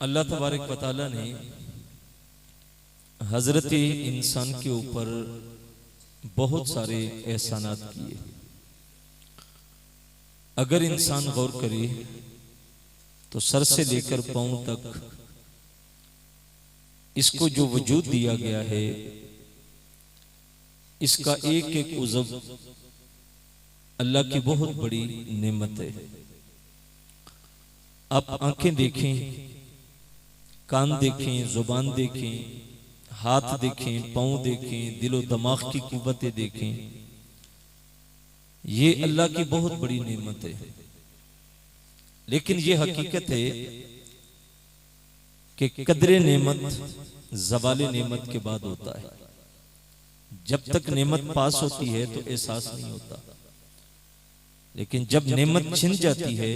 अल्लाह तबारक व तआला ने हजरत इंसान के ऊपर बहुत सारे एहसानात किए। अगर इंसान गौर करे तो सर से लेकर पांव तक इसको जो वजूद दिया गया है, इसका एक एक उज़व अल्लाह की बहुत बड़ी नेमत है। आप आंखें देखें, कान देखें, जुबान देखें, हाथ देखें, पांव देखें, दिलो दिमाग की कुव्वतें देखें, ये अल्लाह की बहुत बड़ी नेमत है। लेकिन ये हकीकत है कि कदरे नेमत ज़वाले नेमत के बाद होता है। जब तक नेमत पास होती है तो एहसास नहीं होता, लेकिन जब नेमत छिन जाती है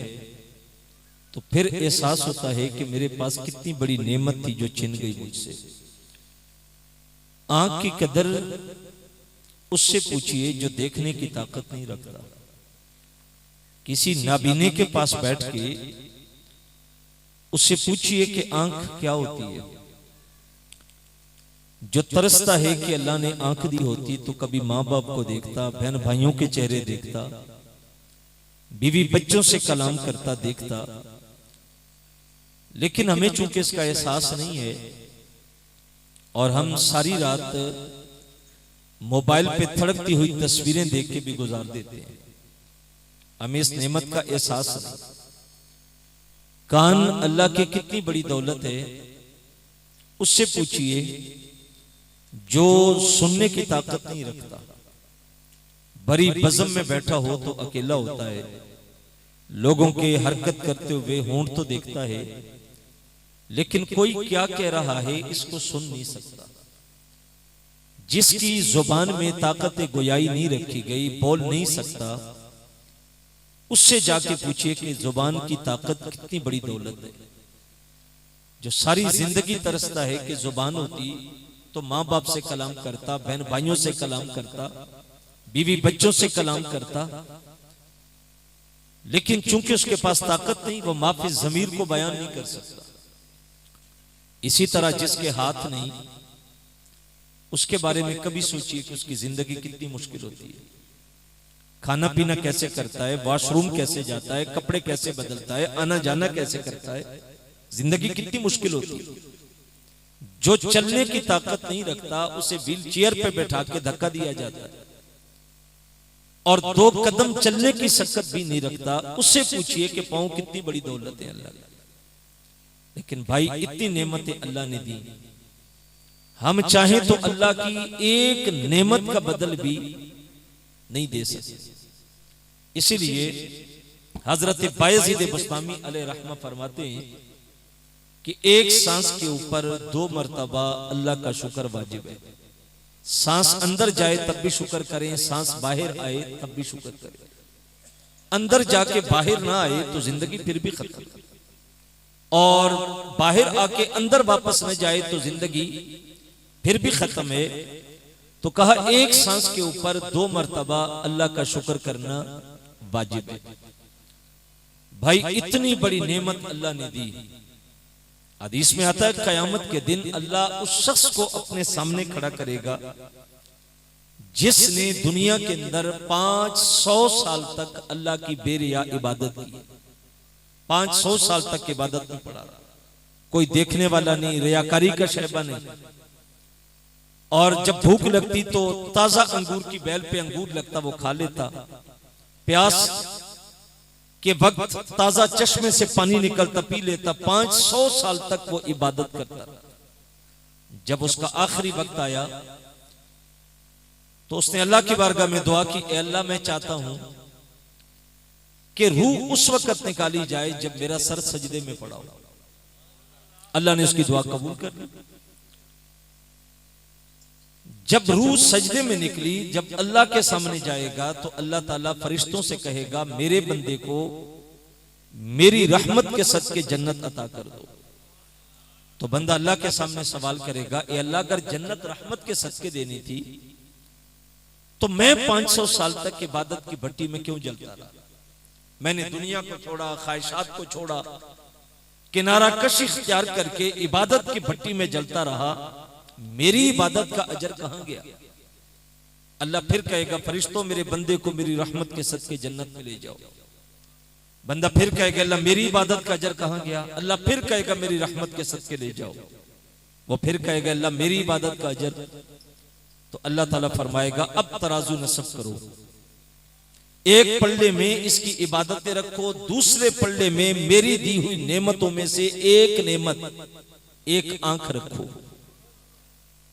तो फिर एहसास होता है कि मेरे पास कितनी बड़ी नेमत थी जो छिन गई मुझसे। आंख की कदर उससे पूछिए जो देखने की ताकत नहीं रखता। किसी नाबीने के पास बैठ के उससे पूछिए कि आंख क्या होती है। जो तरसता है कि अल्लाह ने आंख दी होती तो कभी माँ बाप को देखता, बहन भाइयों के चेहरे देखता, बीवी बच्चों से कलाम करता देखता। लेकिन हमें चूंकि इसका एहसास नहीं है और हम सारी रात मोबाइल पे थड़कती हुई तस्वीरें देख के भी गुजार देते हैं, हमें इस नेमत का एहसास नहीं। कान अल्लाह की कितनी बड़ी दौलत है, उससे पूछिए जो सुनने की ताकत नहीं रखता, बड़ी बज़म में बैठा हो तो अकेला होता है, लोगों के हरकत करते हुए होंठ तो देखता है, लेकिन कोई क्या कह रहा है इसको सुन नहीं सकता। जिसकी जुबान में ताकत गोयाई नहीं रखी गई, बोल नहीं सकता, उससे जाके पूछिए कि जुबान की ताकत कितनी बड़ी दौलत है। जो सारी जिंदगी तरसता है कि जुबान होती तो माँ बाप से कलाम करता, बहन भाइयों से कलाम करता, बीवी बच्चों से कलाम करता, लेकिन चूंकि उसके पास ताकत नहीं, वो माफी ज़मीर को बयान नहीं कर सकता। इसी तरह जिसके हाथ नहीं, उसके बारे में कभी सोचिए कि उसकी जिंदगी कितनी मुश्किल होती है। खाना पीना कैसे करता है, वॉशरूम कैसे जाता है, कपड़े कैसे बदलता है, आना जाना कैसे करता है, जिंदगी कितनी मुश्किल होती है। जो चलने की ताकत नहीं रखता उसे व्हील चेयर पे बैठा के धक्का दिया जाता है, और 2 कदम चलने की सकत भी नहीं रखता, उससे पूछिए कि पांव कितनी बड़ी दौलत है अल्लाह। लेकिन भाई इतनी नेमतें अल्लाह ने दी, हम चाहें तो अल्लाह की एक नेमत का बदल भी नहीं दे सकते। इसीलिए हजरत बायज़ीद बुस्तामी अलैहि रहमा फरमाते हैं कि एक सांस के ऊपर 2 मर्तबा अल्लाह का शुक्र वाजिब है। सांस अंदर जाए तब भी शुक्र करें, सांस बाहर आए तब भी शुक्र करें। अंदर जाके बाहर ना आए तो जिंदगी फिर भी खत्म, और बाहर आके अंदर वापस न जाए तो जिंदगी फिर भी खत्म है। तो कहा एक सांस के ऊपर 2 मर्तबा अल्लाह का शुक्र करना वाजिब है। भाई इतनी बड़ी नेमत अल्लाह ने दी। हदीस में आता है कयामत के दिन अल्लाह उस शख्स को अपने सामने खड़ा करेगा जिसने दुनिया के अंदर 500 साल तक अल्लाह की बेरिया इबादत की। 500 साल तक इबादत नहीं पड़ा, कोई देखने वाला नहीं, रियाकारी का शहबा नहीं, और जब भूख लगती तो ताजा अंगूर की बेल पे अंगूर लगता वो खा लेता, प्यास के वक्त ताजा चश्मे से पानी निकलता पी लेता। 500 साल तक वो इबादत करता। जब उसका आखिरी वक्त आया तो उसने अल्लाह की बारगाह में दुआ की, ए अल्लाह मैं चाहता हूं कि रूह उस वक्त निकाली जाए जब मेरा सर सजदे में पड़ा हो। अल्लाह ने उसकी दुआ कबूल कर ली। जब रूह सजदे में निकली, जब अल्लाह के सामने जाएगा तो अल्लाह ताला फरिश्तों से कहेगा मेरे बंदे को मेरी रहमत के सदके जन्नत अता कर दो। तो बंदा अल्लाह के सामने सवाल करेगा, ए अल्लाह अगर जन्नत रहमत के सदके देनी थी तो मैं 500 साल तक इबादत की भट्टी में क्यों जलता रहा? मैंने दुनिया को छोड़ा, ख्वाहिशात को छोड़ा, किनारा कश इख्तियार करके इबादत की भट्टी में जलता रहा, मेरी इबादत का अजर कहां गया? अल्लाह फिर कहेगा फरिश्तों मेरे बंदे को मेरी रहमत के सदके जन्नत में ले जाओ। बंदा फिर कहेगा अल्लाह मेरी इबादत का अजर कहां गया? अल्लाह फिर कहेगा मेरी रहमत के सदके ले जाओ। वो फिर कहेगा अल्लाह मेरी इबादत का अजर। तो अल्लाह ताला फरमाएगा अब तराजू नसब करो, एक पल्ले में इसकी इबादतें रखो, दूसरे पल्ले में मेरी दी हुई नेमतों में से एक नेमत, एक आंख रखो।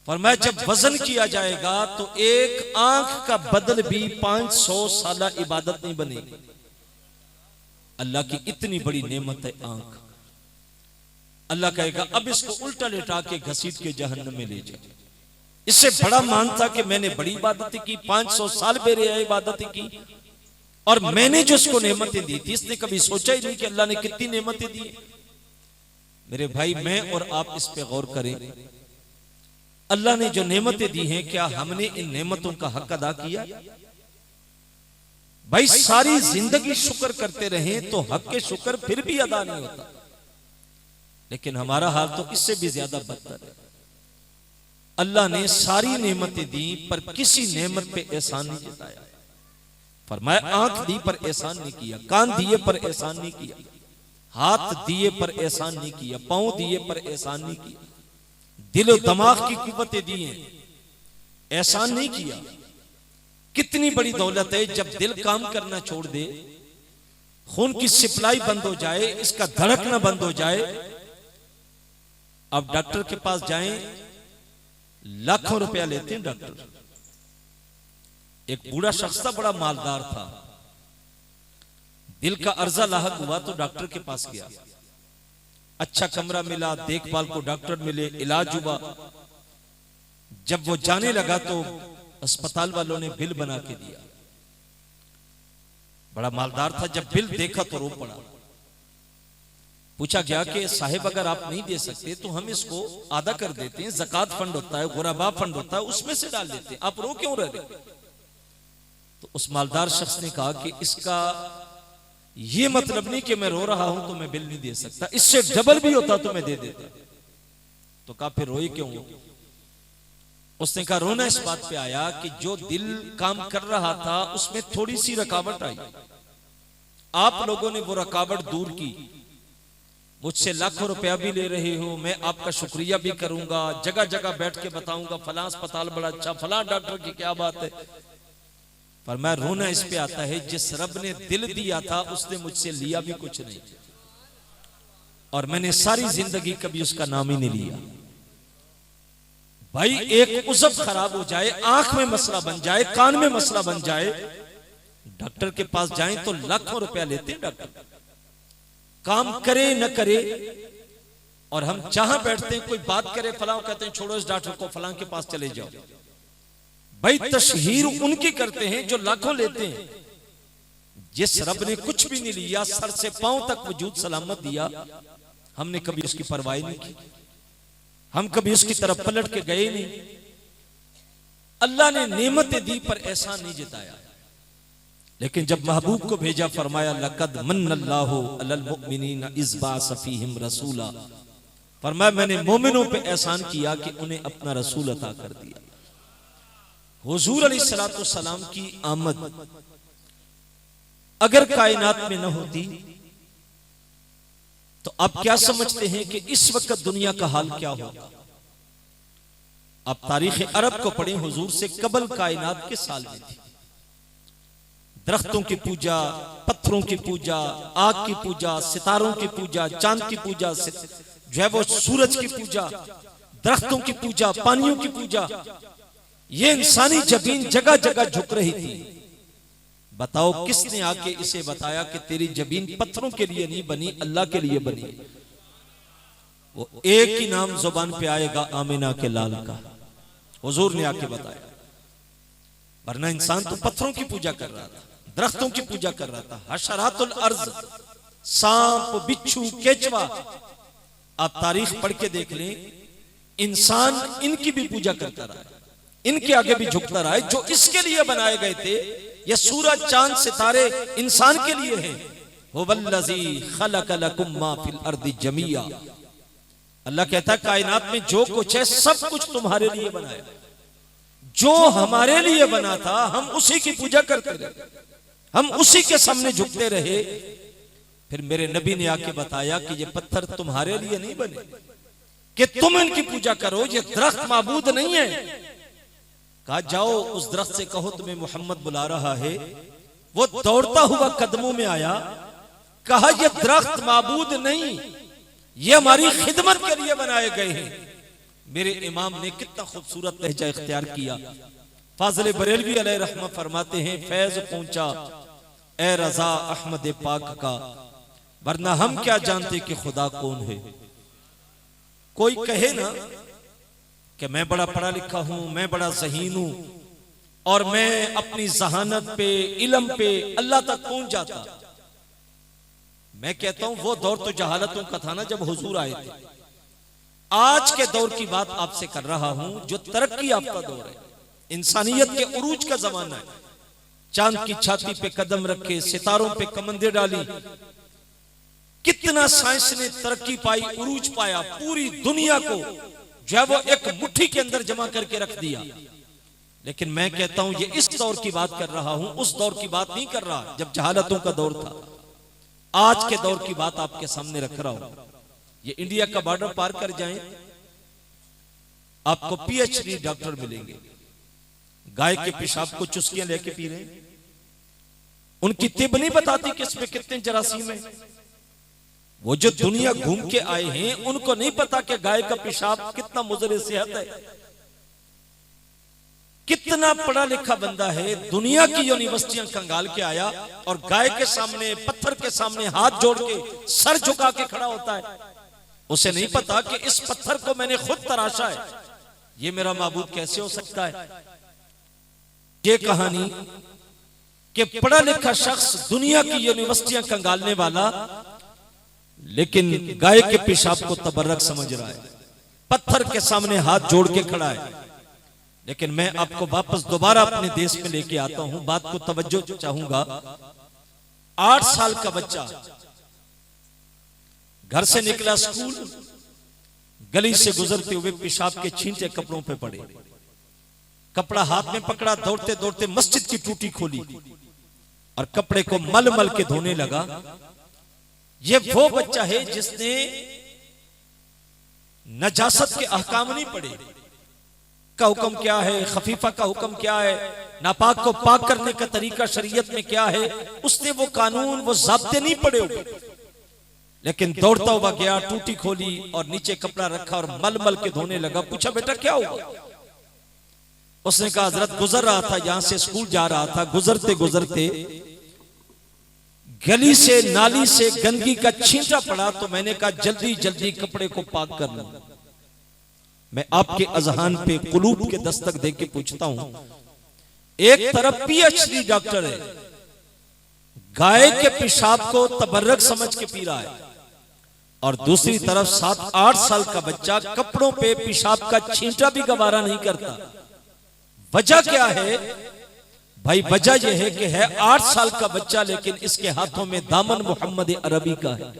फरमाया जब वजन किया जाएगा तो एक आंख का बदल भी 500 साल इबादत नहीं बनेगी। अल्लाह की इतनी बड़ी नेमत है आंख। अल्लाह कहेगा अब इसको उल्टा लेटा के घसीट के जहन्नम में ले जाओ। इससे बड़ा मान था कि मैंने बड़ी इबादतें की, 500 साल मेरे इबादतें की, और मैंने जो इसको नेमतें दी थी, इसने कभी सोचा ही नहीं कि अल्लाह ने कितनी नेमतें दी। मेरे भाई मैं और आप इस पे गौर करें, अल्लाह ने जो नेमतें दी हैं क्या हमने इन नेमतों का हक अदा किया? भाई सारी जिंदगी शुक्र करते रहे तो हक के शुक्र फिर भी अदा नहीं होता, लेकिन हमारा हाल तो इससे भी ज्यादा बदतर है। अल्लाह ने सारी नेमतें दी पर किसी नेमत पे एहसान नहीं जताया। फरमाया आंख दी पर एहसान नहीं किया, कान दिए पर एहसान नहीं किया, हाथ दिए पर एहसान नहीं किया, पांव दिए पर एहसान नहीं किया, दिल और दिमाग की कुव्वतें दी हैं, एहसान नहीं किया। कितनी बड़ी दौलत है, जब दिल काम करना छोड़ दे, खून की सप्लाई बंद हो जाए, इसका धड़कना बंद हो जाए। अब डॉक्टर के पास जाएं, लाखों रुपया लेते हैं डॉक्टर। एक बूढ़ा शख्स था, बड़ा मालदार था, दिल का अर्जा लाहक हुआ तो डॉक्टर के पास गया। अच्छा कमरा मिला, देखभाल को डॉक्टर मिले, इलाज हुआ। जब वो जाने लगा तो अस्पताल वालों ने बिल बना के दिया। बड़ा मालदार था, जब बिल देखा तो रो पड़ा। पूछा गया कि साहिब अगर आप नहीं दे सकते तो हम इसको आधा कर देते हैं, ज़कात फंड होता है, गुरबा फंड होता है, उसमें से डाल देते हैं, आप रो क्यों रहे? तो उस मालदार शख्स ने कहा कि इसका ये मतलब नहीं कि मैं रो रहा हूं तो मैं बिल नहीं दे सकता, इससे डबल भी होता तो मैं दे देता। तो कहा फिर रोए क्यों? उसने कहा रोना इस बात पे आया कि जो दिल काम कर रहा था उसमें थोड़ी सी रुकावट आई, आप लोगों ने वो रुकावट दूर की, मुझसे लाखों रुपया भी ले रहे हो, मैं आपका शुक्रिया भी करूंगा, जगह जगह बैठ के बताऊंगा फलां अस्पताल बड़ा अच्छा, फलां डॉक्टर की क्या बात है। पर मैं रोना इस पे आता है जिस रब ने दिल दिया था उसने मुझसे लिया भी कुछ नहीं, और मैंने सारी जिंदगी कभी उसका नाम ही नहीं लिया। भाई एक उज़व खराब हो जाए, आंख में मसला बन जाए, कान में मसला बन जाए, डॉक्टर के पास जाएं तो लाखों रुपया लेते हैं डॉक्टर, काम करे न करे। और हम जहां बैठते हैं कोई बात करे फलां, कहते हैं छोड़ो इस डॉक्टर को, फलां के पास चले जाओ। भाई तशहीर उनकी करते हैं जो लाखों लेते हैं। जिस रब ने कुछ भी नहीं लिया, सर से पांव तक वजूद सलामत दिया, हमने कभी उसकी परवाह नहीं की, हम कभी उसकी तरफ पलट के गए नहीं। अल्लाह ने नेमतें दी पर एहसान नहीं जताया, लेकिन जब महबूब को भेजा फरमाया लक़द मन्नल्लाहु अलल मुमिनीना इज़ बअस फ़ीहिम रसूला, फरमाया मैंने मोमिनों पे एहसान किया कि उन्हें अपना रसूल अता कर दिया। हुजूर अलैहिस्सलातु सलाम की आमद अगर कायनात में न होती तो आप क्या समझते हैं कि इस वक्त दुनिया का हाल क्या होगा? आप तारीख अरब को पढ़ें, हुजूर से कबल कायनात के साल में थी। दरख्तों की पूजा, पत्थरों की पूजा, आग की पूजा, सितारों की पूजा, चांद की पूजा, जो है वो सूरज की पूजा, दरख्तों की पूजा, पानियों की पूजा, ये इंसानी जबीन जगह जगह झुक रही थी। बताओ किसने आके इसे बताया कि तेरी जबीन पत्थरों के लिए नहीं बनी, अल्लाह के लिए बनी? वो एक ही नाम जुबान पे आएगा, आमिना के लाल का। हुजूर ने आके बताया, वरना इंसान तो पत्थरों की पूजा कर रहा था, दरख्तों की पूजा कर रहा था, हशरातुल अर्ज, सांप, बिच्छू, केचवा, आप तारीख पढ़ के देख लें, इंसान इनकी भी पूजा करता रहा है, इनके आगे भी झुकता रहा है। जो इसके लिए बनाए गए थे, ये सूरज, चांद, सितारे इंसान के लिए हैं, हुवल्लज़ी खलक़ लकुम मा फिल अर्दि जमीआ। अल्लाह कहता है कायनात में जो कुछ है सब कुछ तुम्हारे लिए बनाया। जो हमारे लिए बना था हम उसी की पूजा करते रहे, हम उसी के सामने झुकते रहे। फिर मेरे नबी ने आके बताया कि ये पत्थर तुम्हारे लिए नहीं बने कि तुम इनकी पूजा करो, ये दरख्त माबूद नहीं है। कहा जाओ उस दरख्त से कहो तुम्हें मोहम्मद बुला रहा है। वो दौड़ता हुआ कदमों में आया, कहा ये दरख्त माबूद नहीं, ये हमारी खिदमत के लिए बनाए गए हैं। मेरे इमाम ने कितना खूबसूरत लहजा इख्तियार किया। फाज़िल बरेलवी अलैहि रहमत फरमाते हैं फैज पहुंचा ए रजा अहमद पाक का, वरना हम क्या जानते कि खुदा कौन है। कोई कहे ना कि मैं बड़ा पढ़ा लिखा हूं, मैं बड़ा ज़हीन हूं और मैं अपनी जहानत पे इल्म पे अल्लाह तक पहुंच जाता। मैं कहता हूं वो दौर तो जहालतों का था ना जब हुजूर आए थे। आज के दौर की बात आपसे कर रहा हूं जो तरक्की याफ्ता दौर है, इंसानियत के उरूज का जमाना है। चांद की छाती पे कदम रखे, सितारों पे कमंदे डाली, कितना साइंस ने तरक्की पाई, उरूज पाया, पूरी दुनिया को जो है वो एक मुट्ठी के अंदर जमा करके रख दिया। लेकिन मैं कहता हूं ये इस दौर की बात कर रहा हूं, उस दौर की बात नहीं कर रहा जब जहालतों का दौर था। आज के दौर की बात आपके सामने रख रहा हूं। ये इंडिया का बॉर्डर पार कर जाएं, आपको पीएचडी डॉक्टर मिलेंगे, गाय के पेशाब को चुस्कियां लेके पी रहे हैं। उनकी तिब नहीं बताती कि इसमें कितने जरासीम है। वो जो दुनिया घूम के आए हैं उनको नहीं पता कि गाय का पेशाब कितना मुज़र सेहत है। कितना पढ़ा लिखा बंदा है, दुनिया की यूनिवर्सिटियां कंगाल के आया और गाय के सामने, पत्थर के सामने हाथ जोड़ के सर झुका के खड़ा होता है। उसे नहीं पता कि इस पत्थर को मैंने खुद तराशा है, ये मेरा माबूद कैसे हो सकता है। ये कहानी कि पढ़ा लिखा शख्स दुनिया की यूनिवर्सिटियां कंगालने वाला, लेकिन गाय के पेशाब को तबर्रक समझ रहा है, पत्थर के सामने हाथ जोड़ के खड़ा है। लेकिन मैं आपको वापस दोबारा अपने देश में लेके आता हूं, बात को तवज्जो चाहूंगा। 8 साल का बच्चा घर से निकला स्कूल, गली से गुजरते हुए पेशाब के छींटे कपड़ों पे पड़े, कपड़ा हाथ में पकड़ा, दौड़ते दौड़ते मस्जिद की टूटी खोली और कपड़े को मल मल के धोने लगा। ये वो बच्चा है जिसने नजासत के अहकाम नहीं पढ़े, का हुक्म क्या है, खफीफा का हुक्म क्या है, नापाक को पाक करने का तरीका शरीयत में क्या है, उसने वो कानून, वो ज़ाब्ते नहीं पढ़े हुए। लेकिन दौड़ता हुआ गया, टूटी खोली और नीचे कपड़ा रखा और मल मल के धोने लगा। पूछा बेटा क्या हुआ? उसने कहा हजरत गुजर रहा था, यहां से स्कूल जा रहा था, गुजरते गुजरते गली से, नाली से गंदगी का छींटा पड़ा तो मैंने कहा जल्दी जल्दी कपड़े को पाक कर लूं। मैं आपके अजहान पे कुलूब के दस्तक दे के पूछता हूं, एक तरफ पीएचडी डॉक्टर है, गाय के पेशाब को तबर्रक समझ के पी रहा है, और दूसरी तरफ 7-8 साल का बच्चा कपड़ों पे पेशाब का छींटा भी गवारा नहीं करता। वजह क्या है भाई? वजह यह है कि है 8 साल का बच्चा, लेकिन इसके हाथों में दामन मोहम्मद अरबी का है।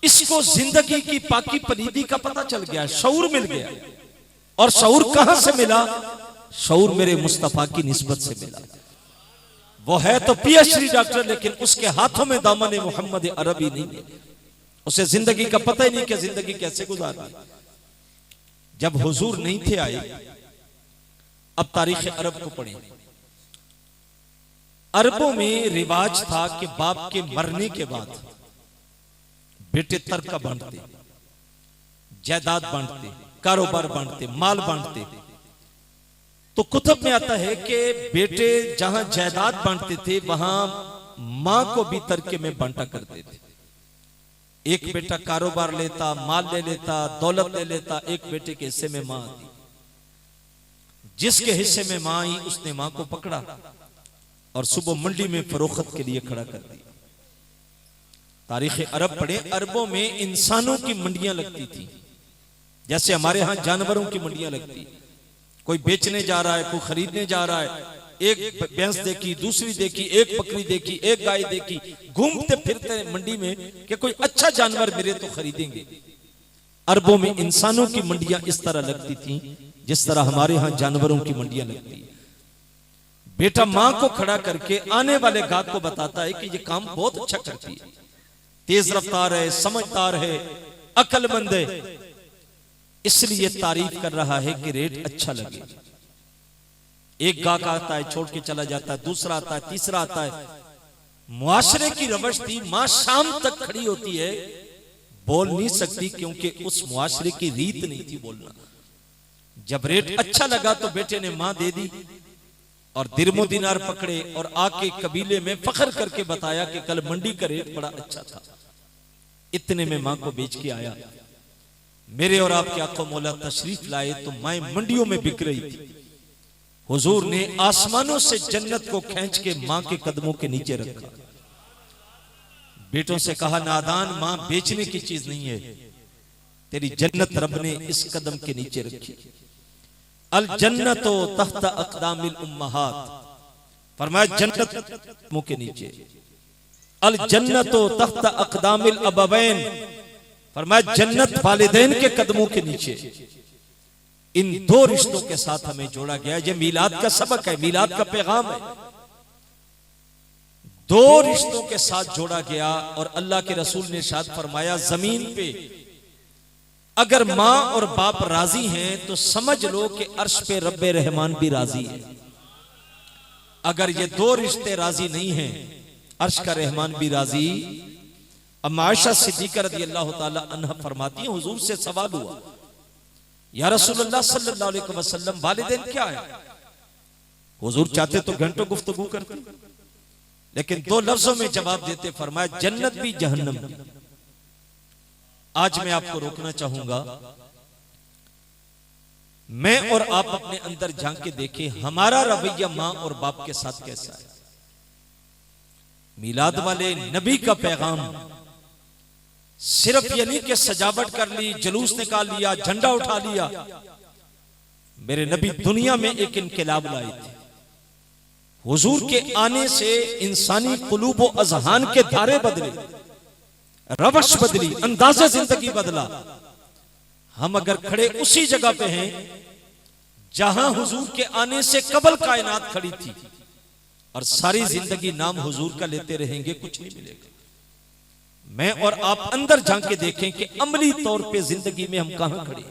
इसको जिंदगी की पाकी पलीदी का पता चल गया, शऊर मिल गया। और शऊर कहां से मिला? शऊर मेरे मुस्तफा की निस्बत से मिला। वो है तो पीएचडी डॉक्टर, लेकिन उसके हाथों में दामन मोहम्मद अरबी नहीं है। उसे जिंदगी का पता ही नहीं कि जिंदगी कैसे गुजारनी। जब हुजूर नहीं थे आए, अब तारीख अरब को पढ़ें। अरबों में रिवाज था कि बाप के मरने के बाद बेटे तरका बांटते, जायदाद बांटते, कारोबार बांटते, माल बांटते। तो कुतुब में आता है कि बेटे जहां जायदाद बांटते थे वहां मां को भी तरके में बांटा करते थे। एक बेटा कारोबार लेता, माल ले लेता, दौलत ले लेता, एक बेटे के हिस्से में मां आती। जिसके हिस्से में मां आई उसने मां को पकड़ा और सुबह मंडी में फरोख्त के लिए खड़ा कर दिया। तारीख अरब पढ़े, अरबों में इंसानों की मंडियां लगती थी, जैसे हमारे यहां जानवरों की मंडियां लगती। कोई बेचने जा रहा है, कोई खरीदने जा रहा है, एक भैंस देखी, दूसरी देखी, एक बकरी देखी, एक गाय देखी, घूमते फिरते मंडी में कि कोई अच्छा जानवर मिले तो खरीदेंगे। अरबों में इंसानों की मंडियां इस तरह लगती थी जिस तरह हमारे यहां जानवरों की मंडियां लगती है। बेटा मां को खड़ा करके आने वाले गाहक को बताता है कि ये काम बहुत अच्छा करती है, तेज रफ्तार है, समझदार है, अक्लमंद है, इसलिए तारीफ कर रहा है कि रेट अच्छा लगे। एक गाहक आता है, छोड़ के चला जाता है, दूसरा आता है, तीसरा आता है। मुआशरे की रवश थी, मां शाम तक खड़ी होती है, बोल नहीं सकती क्योंकि उस मुआशरे की रीत नहीं थी बोलना। जब रेट अच्छा लगा तो बेटे ने मां दे दी और दिरमो दिनार पकड़े और आके कबीले में फख्र करके बताया कि कल मंडी का रेट बड़ा अच्छा था। इतने में मां को बेच के आया। मेरे और आपके आका मौला तशरीफ लाए तो मां मंडियों में बिक रही थी। हुजूर ने आसमानों से जन्नत को खींच के मां के कदमों के नीचे रखा। बेटों से कहा, नादान, मां बेचने की चीज नहीं है, तेरी जन्नत रब ने इस कदम के नीचे रखी। अल जन्नतो तहत अक़दामिल उम्महात, फरमाया जन्नत मुंह के नीचे। अल जन्नतो तहत अक़दामिल अबवैन, फरमाया जन्नत वालिदैन के कदमों के नीचे। इन दो रिश्तों के साथ हमें जोड़ा गया। ये मीलाद का सबक है, मीलाद का पैगाम है। दो रिश्तों के साथ जोड़ा गया और अल्लाह के रसूल ने इरशाद फरमाया, जमीन पे अगर मां और बाप राजी हैं तो समझ लो कि अर्श पे रब्बे रहमान भी राजी है। अगर ये दो रिश्ते राजी नहीं हैं, अर्श का रहमान भी राजी। अम्मा आयशा सिद्दीक़ा रज़ियल्लाहु ताला अन्हा फरमाती हैं, हुजूर से सवाल हुआ, या रसूलुल्लाह सल्लल्लाहु अलैहि वसल्लम, वालिदैन क्या है? हुजूर चाहते तो घंटों गुफ्तगू करते, लेकिन दो लफ्जों में जवाब देते, फरमाया जन्नत भी जहन्नम भी। आज मैं आपको रोकना चाहूंगा, मैं और आप अपने अंदर झांक के देखें हमारा रवैया मां और बाप के साथ कैसा है। मीलाद वाले नबी का पैगाम सिर्फ ये नहीं कि सजावट कर ली, जुलूस निकाल लिया, झंडा उठा लिया। मेरे नबी दुनिया में एक इनकलाब लाए थे। हुजूर के आने से इंसानी कुलूब व अज़हान के धारे बदले, रवश बदली, अंदाज़े जिंदगी बदला। हम अगर खड़े उसी जगह पे हैं जहां हुजूर के आने से कबल कायनात खड़ी थी और सारी जिंदगी नाम हुजूर का लेते रहेंगे, कुछ नहीं मिलेगा। मैं और आप अंदर झांक के देखें कि अमली तौर पे जिंदगी में हम कहां खड़े।